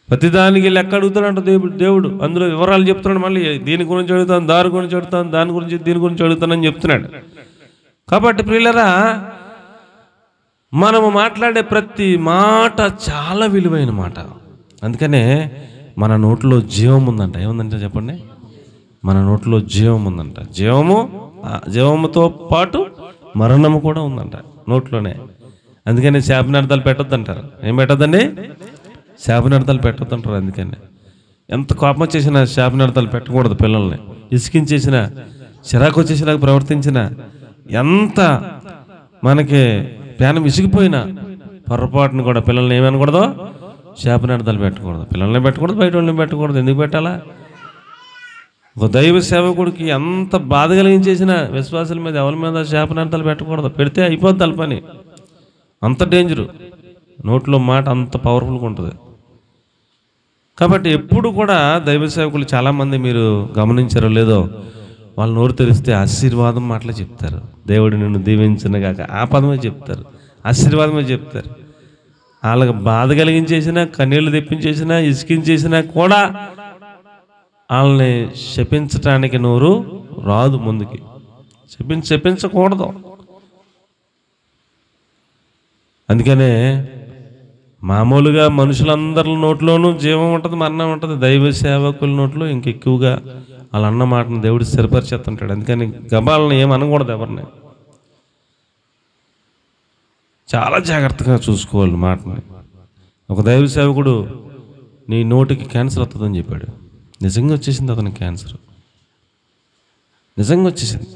ప్రతిదానికి లెక్క అడుగుతాడంట దేవుడు. అందులో వివరాలు చెప్తున్నాడు. మళ్ళీ దీని గురించి అడుగుతాను, దాని గురించి అడుగుతాను, దీని గురించి అడుగుతానని చెప్తున్నాడు. కాబట్టి ప్రియులరా, మనము మాట్లాడే ప్రతి మాట చాలా విలువైన మాట. అందుకనే మన నోట్లో జీవం ఉందంట. ఏముందంటే చెప్పండి? మన నోట్లో జీవం ఉందంట. జీవముతో పాటు మరణము కూడా ఉందంట నోట్లోనే. అందుకని శాపనార్థాలు పెట్టొద్దంటారు. ఏం పెట్టొద్దండి? శాపనార్థాలు పెట్టొద్దంటారు. అందుకని ఎంత కోపం వచ్చేసినా శాపనార్థాలు పెట్టకూడదు. పిల్లల్ని ఇసికించేసినా, చిరాకు వచ్చేసినాక ప్రవర్తించినా, ఎంత మనకి ప్యానం విసిగిపోయినా పొరపాటును కూడా పిల్లల్ని ఏమనకూడదు? శాపనార్థాలు పెట్టకూడదు. పిల్లల్ని పెట్టకూడదు, బయట వాళ్ళని పెట్టకూడదు. ఎందుకు పెట్టాలా? ఒక దైవ సేవకుడికి ఎంత బాధ కలిగించేసిన విశ్వాసుల మీద, ఎవరి మీద శాపనార్థాలు పెట్టకూడదు. పెడితే అయిపోద్ది వాళ్ళ పని. అంత డేంజరు. నోట్లో మాట అంత పవర్ఫుల్గా ఉంటుంది. కాబట్టి ఎప్పుడు కూడా దైవ సేవకులు చాలామంది మీరు గమనించారో లేదో, వాళ్ళు నోరు తెరిస్తే ఆశీర్వాదం మాటలే చెప్తారు. దేవుడు నిన్ను దీవించనుగాక ఆ పదమే చెప్తారు, ఆశీర్వాదమే చెప్తారు. వాళ్ళకి బాధ కలిగించేసినా, కన్నీళ్ళు తెప్పించేసినా, ఇసికించేసినా కూడా వాళ్ళని శపించటానికి నోరు రాదు ముందుకి. శపించకూడదు. అందుకనే మామూలుగా మనుషులందరి నోట్లోనూ జీవం ఉంటుంది, మరణం ఉంటుంది. దైవ సేవకుల నోట్లో ఇంకెక్కువగా వాళ్ళ అన్న మాటను దేవుడు స్థిరపరిచేస్తుంటాడు. అందుకని గబాలను ఏమనకూడదు. ఎవరిని చాలా జాగ్రత్తగా చూసుకోవాలి మాటని. ఒక దైవ సేవకుడు నీ నోటికి క్యాన్సర్ వస్తుందని చెప్పాడు. నిజంగా వచ్చేసింది అతనికి క్యాన్సర్. నిజంగా వచ్చేసింది.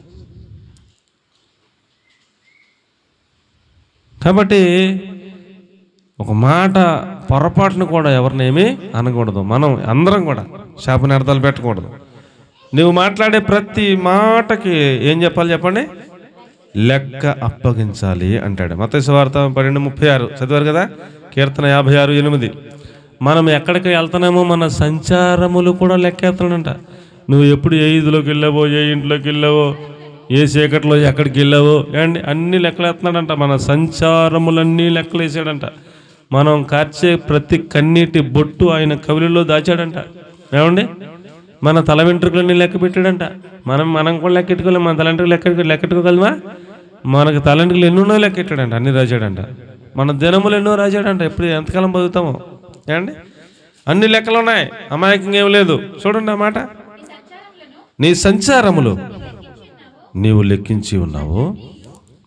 కాబట్టి ఒక మాట పొరపాటును కూడా ఎవరినేమీ అనకూడదు. మనం అందరం కూడా శాపనార్థాలు పెట్టకూడదు. నువ్వు మాట్లాడే ప్రతి మాటకి ఏం చెప్పాలి చెప్పండి? లెక్క అప్పగించాలి అంటాడు. మత్తయి సువార్త 12:36 చదివారు కదా? కీర్తన 56:8. మనం ఎక్కడికి వెళ్తున్నామో మన సంచారములు కూడా లెక్కేస్తాడంట. నువ్వు ఎప్పుడు ఏ ఇదిలోకి వెళ్ళావో, ఏ ఇంట్లోకి వెళ్ళావో, ఏ చీకట్లో ఎక్కడికి వెళ్ళావో అండి అన్ని లెక్కలేస్తున్నాడంట. మన సంచారములన్నీ లెక్కలేసాడంట. మనం కార్చే ప్రతి కన్నీటి బొట్టు ఆయన కవిలిలో దాచాడంట. ఏమండి? మన తల వెంట్రుకలన్నీ లెక్క పెట్టాడంట. మనం కూడా లెక్కెట్టుకోలేము. మన తలంట్రుకలు లెక్కెట్టుకోగలమా? మనకు తలంట్రుకలు ఎన్నో లెక్కెట్టాడంట. అన్ని రాశాడంట. మన దినములు ఎన్నో రాశాడంట. ఎప్పుడు ఎంతకాలం బతుకుతామో ఏమండి? అన్ని లెక్కలు ఉన్నాయి. అమాయకంగా ఏం లేదు. చూడండి ఆ మాట. నీ సంచారములు నీవు లెక్కించి ఉన్నావు.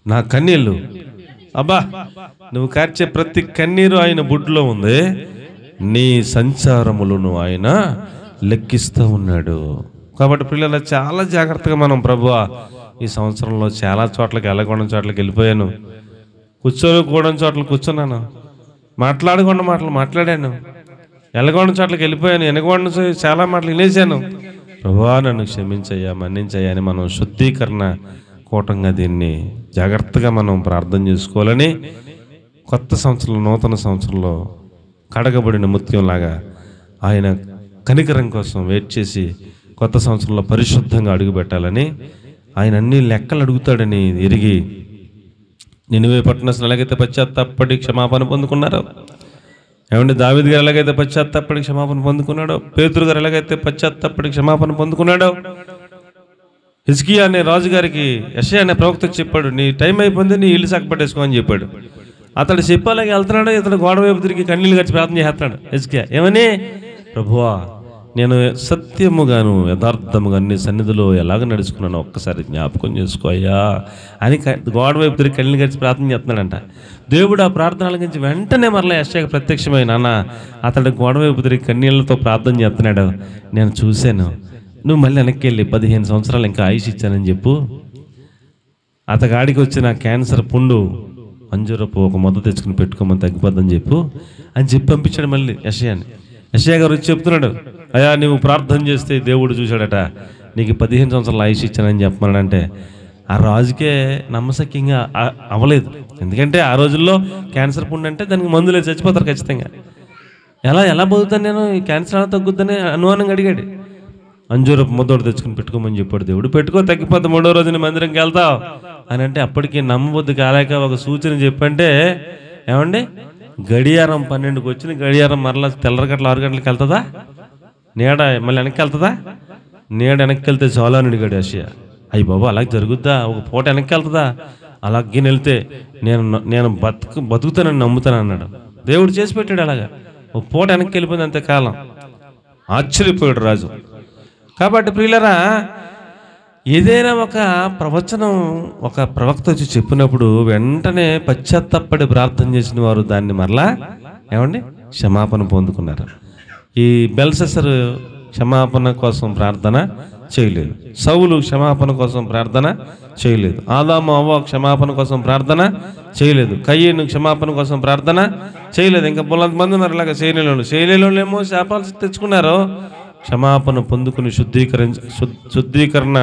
నా కన్నీళ్ళు, అబ్బా, నువ్వు కార్చే ప్రతి కన్నీరు ఆయన బుడ్లో ఉంది. నీ సంచారములను ఆయన లెక్కిస్తూ ఉన్నాడు. కాబట్టి పిల్లలు చాలా జాగ్రత్తగా మనం, ప్రభువా ఈ సంవత్సరంలో చాలా చోట్లకి, వెళ్ళకూడని చోట్లకి వెళ్ళిపోయాను, కూర్చోకూడని చోట్ల కూర్చున్నాను, మాట్లాడకుండా మాటలు మాట్లాడాను, వెళ్ళకూడని చోట్లకి వెళ్ళిపోయాను, వెనకూడని చాలా మాటలు వినేశాను. ప్రభువా నన్ను క్షమించయ్యా, మన్నించయ్యా అని మనం శుద్ధీకరణ కూటంగా దీన్ని జాగ్రత్తగా మనం ప్రార్థన చేసుకోవాలని, కొత్త సంవత్సరంలో, నూతన సంవత్సరంలో కడగబడిన ముత్యంలాగా ఆయన కనికరం కోసం వెయిట్ చేసి కొత్త సంవత్సరంలో పరిశుద్ధంగా అడుగుపెట్టాలని, ఆయన అన్ని లెక్కలు అడుగుతాడని ఎరిగి, నినివే పట్టణస్థులు ఎలాగైతే పశ్చాత్తాపడి క్షమాపణ పొందుకున్నారో, ఏమంటే దావీదు గారు ఎలాగైతే పశ్చాత్తాపడి క్షమాపణ పొందుకున్నాడో, పేతురు గారు ఎలాగైతే పశ్చాత్తాపడి క్షమాపణ పొందుకున్నాడో, హిజ్కియా అనే రాజుగారికి యెషయా అనే ప్రవక్త చెప్పాడు, నీ టైం అయిపోయింది, నీ ఇల్లు చక్కబెట్టేసుకో అని చెప్పాడు. అతడు చెప్పాలకి వెళ్తున్నాడు, ఇతడు గోడ వైపు తిరిగి కన్నీళ్ళు గడిచి ప్రార్థన చేస్తున్నాడు. హిజ్కియా ఏమని? ప్రభువా నేను సత్యముగాను యథార్థముగా నీ సన్నిధిలో ఎలాగ నడుచుకున్నాను ఒక్కసారి జ్ఞాపకం చేసుకోయ్యా అని గోడ వైపు తిరిగి కళ్ళని గడిచి ప్రార్థన చేస్తున్నాడంట. దేవుడు ఆ ప్రార్థనల గురించి వెంటనే మరలా యెషయాకు ప్రత్యక్షమై, నాన్న అతడు గోడ వైపు తిరిగి కన్నీళ్లతో ప్రార్థన చేస్తున్నాడు, నేను చూశాను, నువ్వు మళ్ళీ వెనక్కి వెళ్ళి 15 సంవత్సరాలు ఇంకా ఆయుష్ ఇచ్చానని చెప్పు, అతగాడికి వచ్చిన క్యాన్సర్ పుండు అంజూరపు ఒక మొద్ద తెచ్చుకుని పెట్టుకోమని తగ్గిపోద్దని చెప్పు అని చెప్పి పంపించాడు మళ్ళీ యెషయాని. యెషయా గారు వచ్చి చెప్తున్నాడు, అయ్యా నువ్వు ప్రార్థన చేస్తే దేవుడు చూశాడట, నీకు 15 సంవత్సరాలు ఆయుష్ ఇచ్చానని చెప్పమన్నాడంటే ఆ రాజుకే నమ్మశక్యంగా అవ్వలేదు. ఎందుకంటే ఆ రోజుల్లో క్యాన్సర్ పుండు అంటే దానికి మందులే, చచ్చిపోతారు ఖచ్చితంగా. ఎలా బతుకుతాను నేను, ఈ క్యాన్సర్ ఎలా తగ్గుద్దని అనుమానంగా అడిగాడు. అంజూరపు మొద్దోడు తెచ్చుకుని పెట్టుకోమని చెప్పాడు దేవుడు. పెట్టుకో, తగ్గిపోతే 3వ రోజున మందిరంకి వెళ్తావు అని అంటే అప్పటికి నమ్మబుద్ధి కాలేక ఒక సూచన చెప్పంటే, ఏమండి గడియారం 12కి వచ్చిన గడియారం మరలా తెల్లరగట్ల 6 గంటలకు వెళ్తుందా, నీడ మళ్ళీ వెనక్కి వెళ్తుందా, నీడ వెనక్కి వెళ్తే చాలా అని అడిగాడు యెషయా. అయ్యి బాబు అలాగే జరుగుద్దా, ఒక పూట వెనక్కి వెళ్తుందా, అలాగే వెళ్తే నేను బతుకుతానని నమ్ముతాను అన్నాడు. దేవుడు చేసి పెట్టాడు అలాగా, ఒక పూట వెనక్కి వెళ్ళిపోయింది అంతకాలం. ఆశ్చర్యపోయాడు రాజు. కాబట్టి ప్రియులరా, ఏదైనా ఒక ప్రవచనం ఒక ప్రవక్త వచ్చి చెప్పినప్పుడు వెంటనే పశ్చాత్తాపడి ప్రార్థన చేసిన వారు దాన్ని మరలా ఏమండి క్షమాపణ పొందుకున్నారు. ఈ బెల్షస్సరు క్షమాపణ కోసం ప్రార్థన చేయలేదు, సౌలు క్షమాపణ కోసం ప్రార్థన చేయలేదు, ఆదాము అవ్వ క్షమాపణ కోసం ప్రార్థన చేయలేదు, కయ్యను క్షమాపణ కోసం ప్రార్థన చేయలేదు. ఇంకా బోలంతమంది ఉన్నారు ఇలాగ చేయలేమో శాపాలు తెచ్చుకున్నారు. క్షమాపణ పొందుకుని శుద్ధీకరణ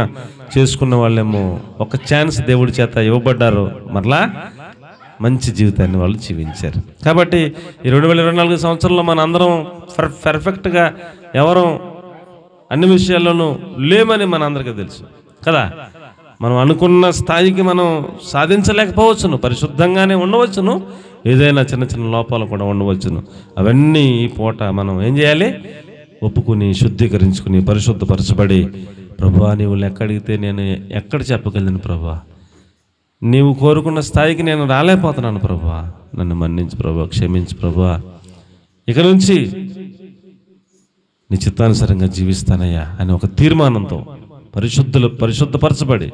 చేసుకున్న వాళ్ళేమో ఒక ఛాన్స్ దేవుడి చేత ఇవ్వబడ్డారు, మరలా మంచి జీవితాన్ని వాళ్ళు జీవించారు. కాబట్టి ఈ 2024 సంవత్సరంలో మన అందరం పర్ఫెక్ట్గా ఎవరు అన్ని విషయాల్లోనూ లేమని మన అందరికీ తెలుసు కదా. మనం అనుకున్న స్థాయికి మనం సాధించలేకపోవచ్చును, పరిశుద్ధంగానే ఉండవచ్చును, ఏదైనా చిన్న చిన్న లోపాలు కూడా ఉండవచ్చును. అవన్నీ ఈ పూట మనం ఏం చేయాలి, ఒప్పుకుని శుద్ధీకరించుకుని పరిశుద్ధపరచబడి, ప్రభువా నీవు ఎక్కడిగితే నేను ఎక్కడ చెప్పగలను ప్రభువా, నీవు కోరుకున్న స్థాయికి నేను రాలేకపోతున్నాను ప్రభువా, నన్ను మన్నించు ప్రభువా, క్షమించు ప్రభువా, ఇక నుంచి నీ చిత్తానుసారంగా జీవిస్తానయ్యా అని ఒక తీర్మానంతో పరిశుద్ధపరచబడి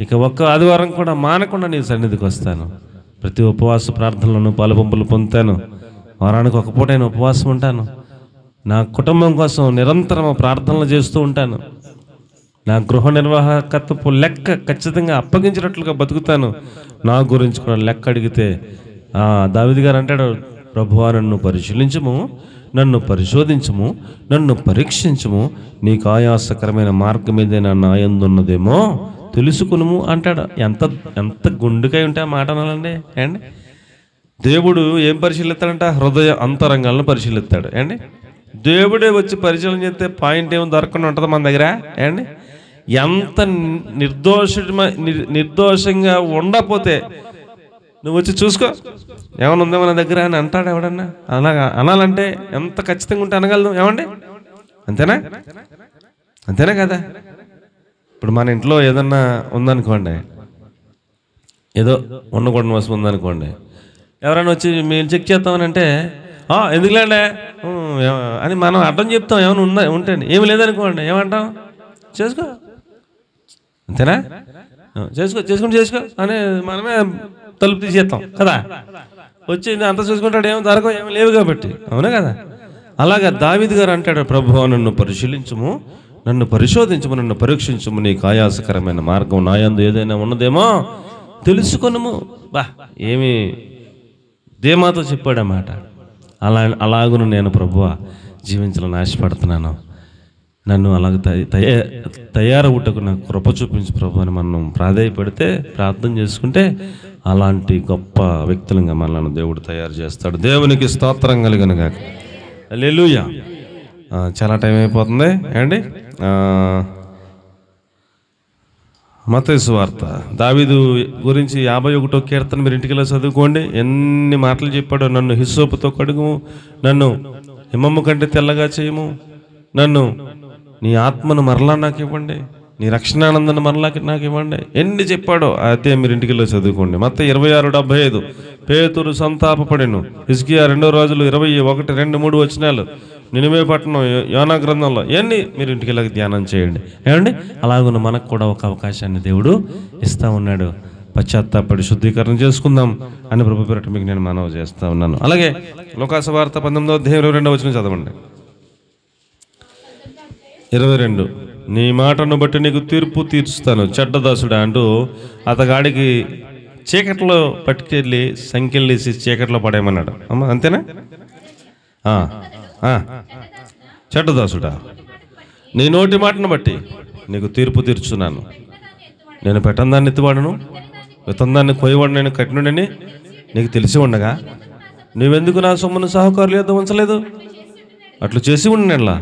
ఇక ఒక్క ఆదివారం కూడా మానకుండా నీ సన్నిధికి వస్తాను. ప్రతి ఉపవాస ప్రార్థనలను పాలుపంపులు పొందుతాను. వారానికి ఒక పూట నేను ఉపవాసం ఉంటాను. నా కుటుంబం కోసం నిరంతరం ప్రార్థనలు చేస్తూ ఉంటాను. నా గృహ నిర్వాహకత్వపు లెక్క ఖచ్చితంగా అప్పగించినట్లుగా బతుకుతాను. నా గురించి కూడా లెక్క అడిగితే దావీదు గారు అంటాడు, ప్రభువా నన్ను పరిశీలించము, నన్ను పరిశోధించము, నన్ను పరీక్షించము, నీకు ఆయాసకరమైన మార్గం ఏదైనా నా యందున్నదేమో తెలుసుకునుము అంటాడు. ఎంత గుండెకాయ ఉంటే ఆ మాట అనాలండి అండి. దేవుడు ఏం పరిశీలిస్తాడంట, హృదయ అంతరంగాలను పరిశీలిస్తాడు అండి. దేవుడే వచ్చి పరిశీలన చేస్తే పాయింట్ ఏమో దొరకకుండా ఉంటుంది మన దగ్గర అండి. ఎంత నిర్దోషంగా ఉండకపోతే నువ్వు వచ్చి చూసుకో ఏమైనా ఉందో మన దగ్గర అని అంటాడు ఎవడన్నా. అలాగా అనాలంటే ఎంత ఖచ్చితంగా ఉంటే అనగలదు ఏమండి, అంతేనా కదా. ఇప్పుడు మన ఇంట్లో ఏదన్నా ఉందనుకోండి, ఏదో ఉండకూడని వస్తువు ఉందనుకోండి, ఎవరైనా వచ్చి మేము చెక్ చేస్తామని అంటే ఎందుకులేండి అని మనం అర్థం చెప్తాం. ఏమైనా ఉంటే ఏమి లేదనుకోండి ఏమంటాం, చేసుకో అంతేనా, చేసుకో అని మనమే తలుపు తీసేస్తాం కదా. వచ్చి అంత చూసుకుంటాడు, ఏమో దొరకవు, ఏమి లేవు కాబట్టి, అవునా కదా. అలాగా దావీదు గారు అంటాడు, ప్రభువా నన్ను పరిశీలించుము, నన్ను పరిశోధించము, నన్ను పరీక్షించము, నీకు ఆయాసకరమైన మార్గం నా యందు ఏదైనా ఉన్నదేమో తెలుసుకొనుము. ఏమి ధీమాతో చెప్పాడన్నమాట. అలాగను నేను ప్రభువా జీవించాలని ఆశపడుతున్నాను, నన్ను అలాగ తయారవుటకు నాకు కృప చూపించు ప్రభు అని మనం ప్రాధేయపడితే, ప్రార్థన చేసుకుంటే అలాంటి గొప్ప వ్యక్తులుగా మనల్ని దేవుడు తయారు చేస్తాడు. దేవునికి స్తోత్రం కలుగును గాక. హల్లెలూయా. చాలా టైం అయిపోతుంది అండి. మత్తయి సువార్త దావీదు గురించి 51వ కీర్తన మీరు ఇంటికి చదువుకోండి. ఎన్ని మాటలు చెప్పాడో. నన్ను హిస్సోపుతో కడుగుము, నన్ను హిమము కంటే తెల్లగా చేయము, నన్ను నీ ఆత్మను మరలా నాకు ఇవ్వండి, నీ రక్షణానందాన్ని మరలా నాకు ఇవ్వండి. ఎన్ని చెప్పాడో అదే మీరు ఇంటికి వెళ్ళి చదువుకోండి. మత్తయి 26:75 పేతురు సంతాపపడెను. హిజ్కియా 2 రాజులు 21, 2, 3 వచనాలు, నినివే పట్టణం, యోనా గ్రంథంలో ఇవన్నీ మీరు ఇంటికి వెళ్ళి ధ్యానం చేయండి. ఏమండి అలాగున్న మనకు కూడా ఒక అవకాశాన్ని దేవుడు ఇస్తూ ఉన్నాడు. పశ్చాత్తాపడి శుద్ధీకరణ చేసుకుందాం అని ప్రభు పేరట మీకు నేను మనవి చేస్తూ ఉన్నాను. అలాగే లోకాసు వార్త 19:22 వచనం చదవండి. 22 నీ మాటను బట్టి నీకు తీర్పు తీర్చుతాను చెడ్డదాసుడా అంటూ అతగాడికి చీకట్లో పట్టుకెళ్ళి సంఖ్యలేసి చీకట్లో పడేయమన్నాడు. అమ్మ అంతేనా? చెడ్డదాసుడా నీ నోటి మాటను బట్టి నీకు తీర్పు తీర్చున్నాను. నేను పెట్టందాన్ని ఎత్తువాడను, విత్తందాన్ని కొయ్యవాడు, నేను కట్టినుడని నీకు తెలిసి ఉండగా నువ్వెందుకు నా సొమ్మును సాహుకారులు యొద్ద ఉంచలేదు? అట్లు చేసి ఉండేలా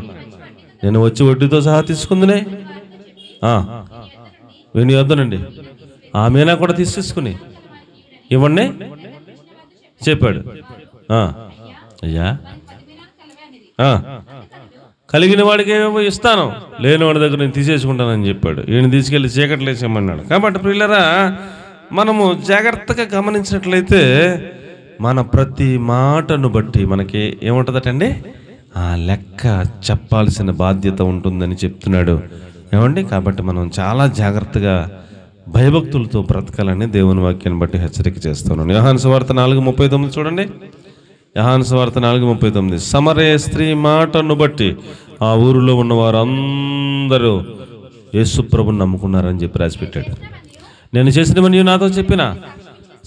నేను వచ్చి వడ్డీతో సహా తీసుకుందినే వీని వద్దనండి ఆమెనా కూడా తీసుకుని ఇవ్వండి చెప్పాడు. అయ్యా కలిగిన వాడికి ఏమేమో ఇస్తాను, లేని వాడి దగ్గర నేను తీసేసుకుంటానని చెప్పాడు. ఈయన తీసుకెళ్ళి చీకట్లు వేసేయమన్నాడు. కాబట్టి ప్రియులరా, మనము జాగ్రత్తగా గమనించినట్లయితే మన ప్రతి మాటను బట్టి మనకి ఏముంటుందటండి, ఆ లెక్క చెప్పాల్సిన బాధ్యత ఉంటుందని చెప్తున్నాడు. ఏమండి కాబట్టి మనం చాలా జాగ్రత్తగా భయభక్తులతో బ్రతకాలని దేవుని వాక్యాన్ని బట్టి హెచ్చరిక చేస్తున్నాను. యోహాను సువార్త 4:39 చూడండి. యోహాను సువార్త 4:39 సమరయ స్త్రీ మాటను బట్టి ఆ ఊరిలో ఉన్న వారందరూ యేసుప్రభుని నమ్ముకున్నారని చెప్పి రాసిపెట్టాడు. నేను చేసినవని నాతో చెప్పిన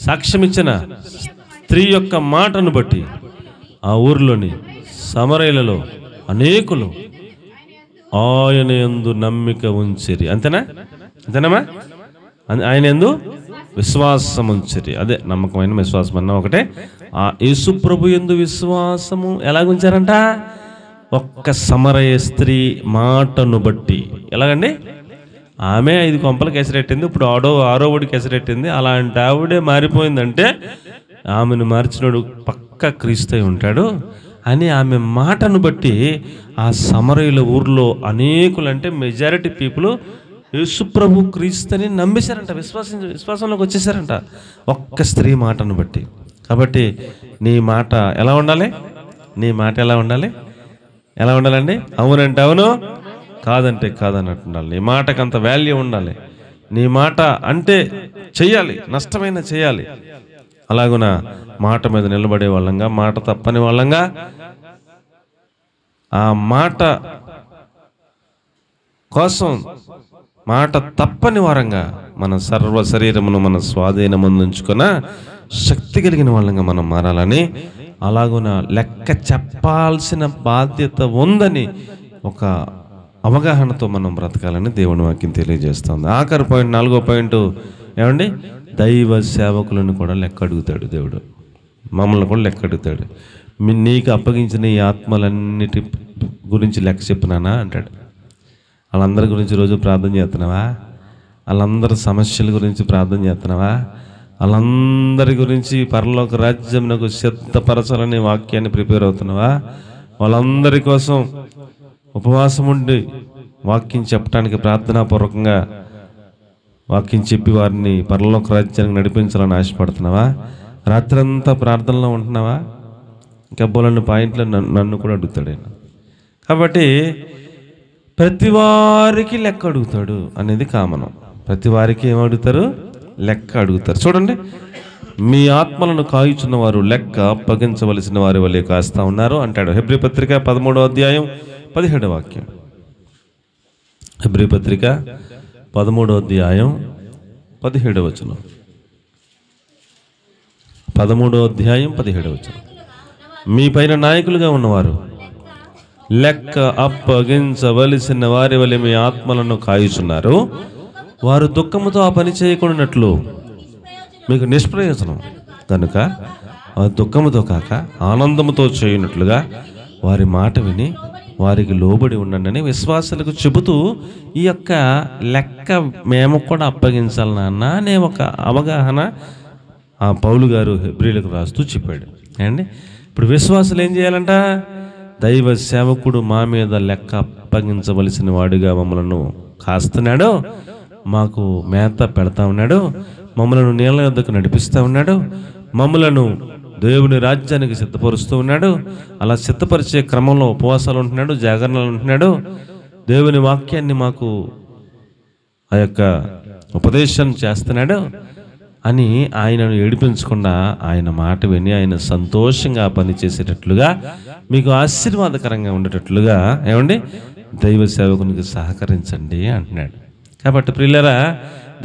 సాక్ష్యం ఇచ్చిన స్త్రీ యొక్క మాటను బట్టి ఆ ఊరిలోని సమరయులలో అనేకులు ఆయన యందు నమ్మిక ఉంచిరి. అంతేనా? అంతేనమ్మా? ఆయన యందు విశ్వాసం ఉంచిరి. అదే నమ్మకమైన విశ్వాసం అన్న ఒకటే. ఆ యేసు ప్రభు యందు విశ్వాసము ఎలాగుంచారంట? ఒక్క సమరయ స్త్రీ మాటను బట్టి. ఎలాగండి? ఆమె 5 కొంపలకు ఎసరెట్టింది, ఇప్పుడు 6వ ఒడికి ఎసరెట్టింది. అలాంటి ఆవిడే మారిపోయిందంటే ఆమెను మార్చినోడు పక్క క్రీస్తు ఉంటాడు అని ఆమె మాటను బట్టి ఆ సమరయుల ఊర్లో అనేకులు, అంటే మెజారిటీ పీపుల్ యేసుప్రభు క్రీస్తుని నమ్మేశారంట, విశ్వాసంలోకి వచ్చేసారంట ఒక్క స్త్రీ మాటను బట్టి. కాబట్టి నీ మాట ఎలా ఉండాలి? నీ మాట ఎలా ఉండాలి? ఎలా ఉండాలండి? అవునంటే అవును, కాదంటే కాదన్నట్టు ఉండాలి. నీ మాటకు అంత వాల్యూ ఉండాలి. నీ మాట అంటే చెయ్యాలి, నష్టమైన చేయాలి. అలాగున మాట మీద నిలబడే వాళ్ళంగా, మాట తప్పని వాళ్ళంగా, ఆ మాట కోసం మాట తప్పని వారంగా మన సర్వ శరీరమును మన స్వాధీనమందుంచుకున్న శక్తి కలిగిన వాళ్ళంగా మనం మారాలని, అలాగున లెక్క చెప్పాల్సిన బాధ్యత ఉందని ఒక అవగాహనతో మనం బ్రతకాలని దేవుని వాక్యం తెలియజేస్తుంది. ఆఖరి పాయింట్, 4వ పాయింట్ ఏమండి? దైవ సేవకులను కూడా లెక్క అడుగుతాడు దేవుడు. మమ్మల్ని కూడా లెక్క అడుగుతాడు. నీకు అప్పగించిన ఈ ఆత్మలన్నిటి గురించి లెక్క చెప్పినానా అంటాడు. వాళ్ళందరి గురించి రోజు ప్రార్థన చేస్తున్నావా? వాళ్ళందరి సమస్యల గురించి ప్రార్థన చేస్తున్నావా? వాళ్ళందరి గురించి పరలోక రాజ్యం నాకు సిద్ధపరచాలని వాక్యాన్ని ప్రిపేర్ అవుతున్నావా? వాళ్ళందరి కోసం ఉపవాసం ఉండి వాక్యం చెప్పడానికి ప్రార్థనాపూర్వకంగా వాక్యం చెప్పి వారిని పరలోక రాజ్యానికి నడిపించాలని ఆశపడుతున్నావా? రాత్రంతా ప్రార్థనలో ఉంటున్నావా? ఇంకా బోలన్ని పాయింట్లు నన్ను కూడా అడుగుతాడు ఆయన. కాబట్టి ప్రతి వారికి లెక్క అడుగుతాడు అనేది కామనం. ప్రతి వారికి ఏం అడుగుతారు? లెక్క అడుగుతారు. చూడండి, మీ ఆత్మలను కాయుచున్న వారు లెక్క అప్పగించవలసిన వారి వలె కాస్తా ఉన్నారు అంటాడు. హెబ్రీ పత్రిక 13వ అధ్యాయం 17వ వాక్యం. హెబ్రీ పత్రిక 13వ అధ్యాయం 17వ వచనం. 13వ అధ్యాయం 17వ వచనం. మీ పైన నాయకులుగా ఉన్నవారు లెక్క అప్పగించవలసిన వారి వలె మీ ఆత్మలను కాయుచున్నారు. వారు దుఃఖముతో ఆ పని చేయకుండానట్లు మీకు నిష్ప్రయోజనం కనుక దుఃఖముతో కాక ఆనందముతో చేయనట్లుగా వారి మాట విని వారికి లోబడి ఉండండి అని విశ్వాసులకు చెబుతూ ఈ యొక్క లెక్క మేము కూడా అప్పగించాలి నాన్న అనే ఒక అవగాహన ఆ పౌలు గారు హెబ్రీలకు రాస్తూ చెప్పాడు. అండి ఇప్పుడు విశ్వాసులు ఏం చేయాలంట? దైవ సేవకుడు మా మీద లెక్క అప్పగించవలసిన వాడిగా మమ్మలను కాస్తున్నాడు, మాకు మేత పెడతా ఉన్నాడు, మమ్మలను నీళ్ళ వద్దకు నడిపిస్తూ ఉన్నాడు, మమ్మలను దేవుని రాజ్యానికి సిద్ధపరుస్తూ ఉన్నాడు. అలా సిద్ధపరిచే క్రమంలో ఉపవాసాలు ఉంటున్నాడు, జాగరణలు ఉంటున్నాడు. దేవుని వాక్యాన్ని మాకు ఆ యొక్క ఉపదేశం చేస్తున్నాడు అని ఆయనను ఏడిపించకుండా ఆయన మాట విని ఆయన సంతోషంగా పనిచేసేటట్లుగా, మీకు ఆశీర్వాదకరంగా ఉండేటట్లుగా ఏమండి దైవ సేవకునికి సహకరించండి అంటున్నాడు. కాబట్టి ప్రియులారా,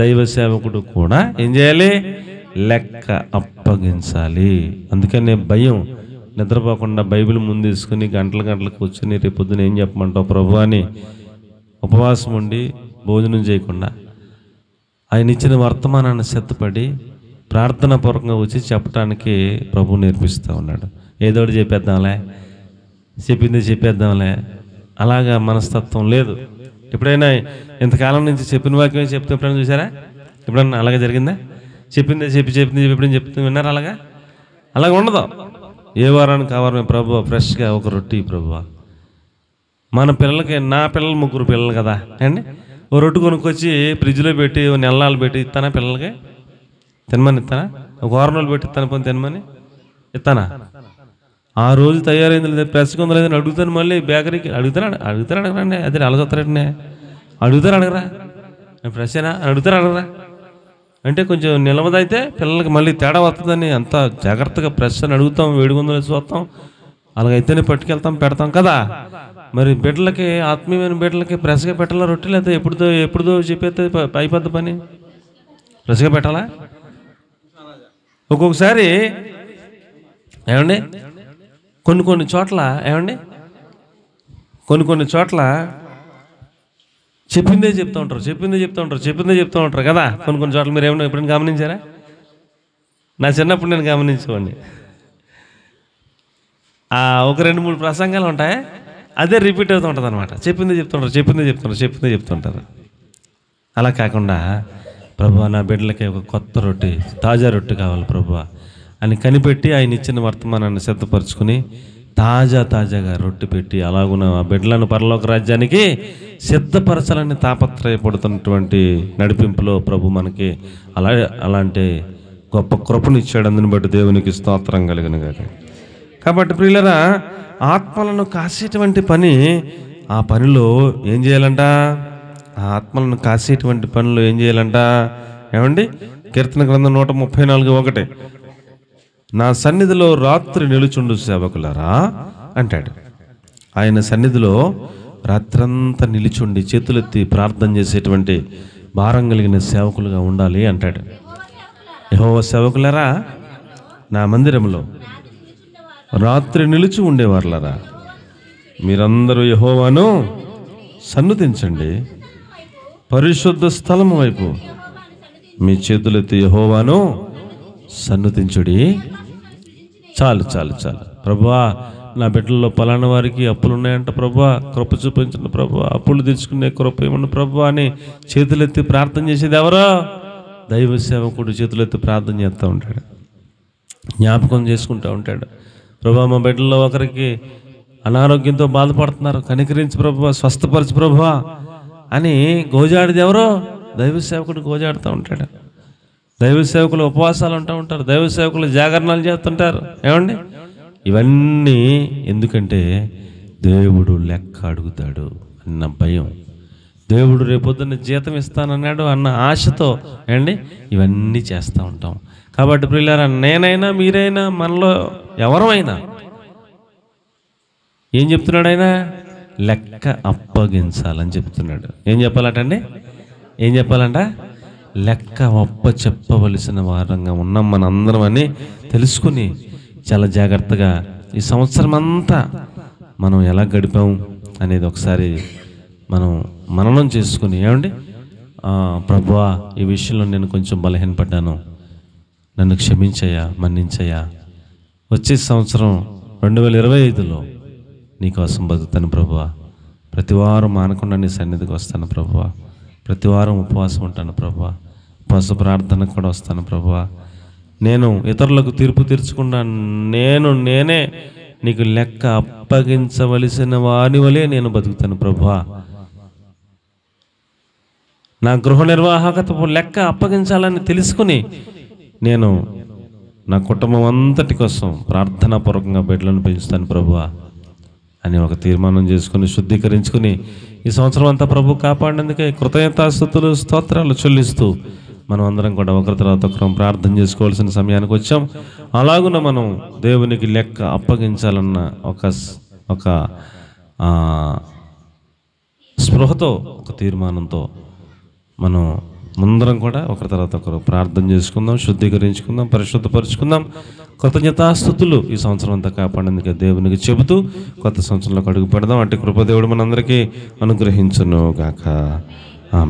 దైవ సేవకుడు కూడా ఏం చేయాలి? లెక్క అప్పగించాలి. అందుకనే భయం, నిద్రపోకుండా బైబిల్ ముందు తీసుకుని గంటలు కూర్చొని రేపు పొద్దున ఏం చెప్పమంటావు ప్రభు అని ఉపవాసం ఉండి భోజనం చేయకుండా ఆయన ఇచ్చిన వర్తమానాన్ని సిద్ధపడి ప్రార్థనాపూర్వకంగా వచ్చి చెప్పడానికి ప్రభు నేర్పిస్తూ ఉన్నాడు. ఏదోటి చెప్పేద్దాంలే అలాగా మనస్తత్వం లేదు. ఎప్పుడైనా ఇంతకాలం నుంచి చెప్పిన వాక్యం చెప్తే ఎప్పుడైనా చూసారా? ఎప్పుడన్నా అలాగే జరిగిందా? చెప్పింది ఎప్పుడైనా చెప్తుంది విన్నారా? అలాగ ఉండదు. ఏ వారానికి ఆ వారం ప్రభు ఫ్రెష్గా ఒక రొట్టి ప్రభు. మన పిల్లలకి, నా పిల్లలు 3 పిల్లలు కదా అండి, ఓ రొట్టి కొనుక్కొచ్చి ఫ్రిడ్జ్లో పెట్టి నెలలు పెట్టి ఇస్తానా? పిల్లలకి తినమని ఇస్తానా? ఒక వారం రోజులు పెట్టి ఇస్తాను, పోనీ తినమని ఇస్తానా? ఆ రోజు తయారైంది ప్రెస్గా ఉందో లేదని అడుగుతాను. మళ్ళీ బేకరీకి అడుగుతారండి. అదే అలా చూస్తారండి, అడగరా ఫ్రెషేనా అడగరా అంటే కొంచెం నిలవదైతే పిల్లలకి మళ్ళీ తేడా వస్తుందని అంత జాగ్రత్తగా ఫ్రెష్ అని అడుగుతాం, వేడిగుందో చూస్తాం. అలాగైతేనే పట్టుకెళ్తాం, పెడతాం కదా. మరి బిడ్డలకి, ఆత్మీయమైన బిడ్డలకి ఫ్రెష్గా పెట్టాలా రొట్టె? లేదా ఎప్పుడుదో చెప్పేస్తే అయిపోద్ది పని. ఫ్రెష్గా పెట్టాలా? ఒక్కొక్కసారి ఏమండి కొన్ని చోట్ల ఏమండి కొన్ని చోట్ల చెప్పిందే చెప్తూ ఉంటారు కదా. కొన్ని చోట్ల మీరు ఏమన్నా ఎప్పుడైనా గమనించారా? నా చిన్నప్పుడు నేను గమనించేవాడిని. ఒక 2-3 ప్రసంగాలు ఉంటాయి, అదే రిపీట్ అవుతూ ఉంటుంది అనమాట. చెప్పిందే చెప్తుంటారు. అలా కాకుండా ప్రభువా, నా బిడ్డలకి ఒక కొత్త రొట్టె, తాజా రొట్టె కావాలి ప్రభువా అని కనిపెట్టి ఆయన ఇచ్చిన వర్తమానాన్ని సిద్ధపరచుకుని తాజాగా రొట్టె పెట్టి అలాగున్న ఆ బిడ్డలను పరలోక రాజ్యానికి సిద్ధపరచాలని తాపత్రయపడుతున్నటువంటి నడిపింపులో ప్రభు మనకి అలాంటి గొప్ప కృపను ఇచ్చాడు. అందుని బట్టి దేవునికి స్తోత్రం కలిగిన గాక. కాబట్టి ప్రియులరా, ఆత్మలను కాసేటువంటి పని, ఆ పనిలో ఏం చేయాలంట? ఆ ఆత్మలను కాసేటువంటి పనిలో ఏం చేయాలంట? ఏమండి, కీర్తన గ్రంథం 134:1, నా సన్నిధిలో రాత్రి నిలుచుండు సేవకులారా అంటాడు. ఆయన సన్నిధిలో రాత్రంతా నిలిచుండి చేతులెత్తి ప్రార్థన చేసేటువంటి భారం కలిగిన సేవకులుగా ఉండాలి అంటాడు. యెహోవా సేవకులారా, నా మందిరంలో రాత్రి నిలిచి ఉండేవారులారా, మీరందరూ యెహోవాను సన్నుతించండి. పరిశుద్ధ స్థలం వైపు మీ చేతులెత్తి యెహోవాను సన్నుతించుడి. చాలు ప్రభువా, నా బిడ్డల్లో పలానా వారికి అప్పులు ఉన్నాయంట ప్రభువా, కృప చూపించండి ప్రభువా, అప్పులు తెచ్చుకునే కృప ఏమన్నా ప్రభువా అని చేతులెత్తి ప్రార్థన చేసేది ఎవరో? దైవ సేవకుడు చేతులెత్తి ప్రార్థన చేస్తూ ఉంటాడు, జ్ఞాపకం చేసుకుంటూ ఉంటాడు. ప్రభువా, మా బిడ్డల్లో ఒకరికి అనారోగ్యంతో బాధపడుతున్నారు, కనికరించి ప్రభువా, స్వస్థపరచు ప్రభువా అని గోజాడిది ఎవరో? దైవ సేవకుడు గోజాడుతూ ఉంటాడు. దైవ సేవకులు ఉపవాసాలు ఉంటారు, దైవ సేవకులు జాగరణాలు చేస్తుంటారు. ఏమండి, ఇవన్నీ ఎందుకంటే దేవుడు లెక్క అడుగుతాడు అన్న భయం, దేవుడు రేపొద్దున్న జీతం ఇస్తానన్నాడు అన్న ఆశతో ఏమండి ఇవన్నీ చేస్తూ ఉంటాం. కాబట్టి ప్రియులారా, నేనైనా మీరైనా మనలో ఎవరైనా ఏం చెప్తున్నాడు? ఆయన లెక్క అప్పగించాలని చెప్తున్నాడు. ఏం చెప్పాలంట? లెక్క చెప్పవలసిన వారంగా ఉన్నాం మనందరం అని తెలుసుకుని చాలా జాగ్రత్తగా ఈ సంవత్సరం అంతా మనం ఎలా గడిపాం అనేది ఒకసారి మనం మననం చేసుకుని, ఏమండి ప్రభువా, ఈ విషయంలో నేను కొంచెం బలహీనపడ్డాను, నన్ను క్షమించయ్యా, మన్నించయ్యా, వచ్చే సంవత్సరం 2025లో నీకోసం బతుకుతాను ప్రభువా, ప్రతివారం మానకుండా నీ సన్నిధికి వస్తాను ప్రభువా, ప్రతివారం ఉపవాసం ఉంటాను ప్రభువా, ఉపవాస ప్రార్థనకు కూడా వస్తాను ప్రభువా, నేను ఇతరులకు తీర్పు తీర్చకుండా నేనే నీకు లెక్క అప్పగించవలసిన వాని వలే నేను బతుకుతాను ప్రభువా నా గృహ నిర్వాహకత్వపు లెక్క అప్పగించాలని తెలుసుకుని నేను నా కుటుంబం అంతటి కోసం ప్రార్థనాపూర్వకంగా బిడ్డలను పెంచుతాను ప్రభువా అని ఒక తీర్మానం చేసుకుని శుద్ధీకరించుకుని ఈ సంవత్సరం అంతా ప్రభు కాపాడినందుకే కృతజ్ఞతాస్తుతులు స్తోత్రాలు చెల్లిస్తూ మనం అందరం కూడా ఒకరి తర్వాత ఒకరం ప్రార్థన చేసుకోవాల్సిన సమయానికి వచ్చాం. అలాగున మనం దేవునికి లెక్క అప్పగించాలన్న ఒక స్పృహతో, ఒక తీర్మానంతో మనం ముందరం కూడా ఒకరి తర్వాత ఒకరు ప్రార్థన చేసుకుందాం, శుద్ధీకరించుకుందాం, పరిశుద్ధపరుచుకుందాం. కృతజ్ఞతాస్తుతులు ఈ సంవత్సరం అంతా కాపాడేందుకే దేవునికి చెబుతూ కొత్త సంవత్సరంలోకి అడుగు పెడదాం. అట్టి కృపదేవుడు మనందరికీ అనుగ్రహించును గాక. ఆమేన్.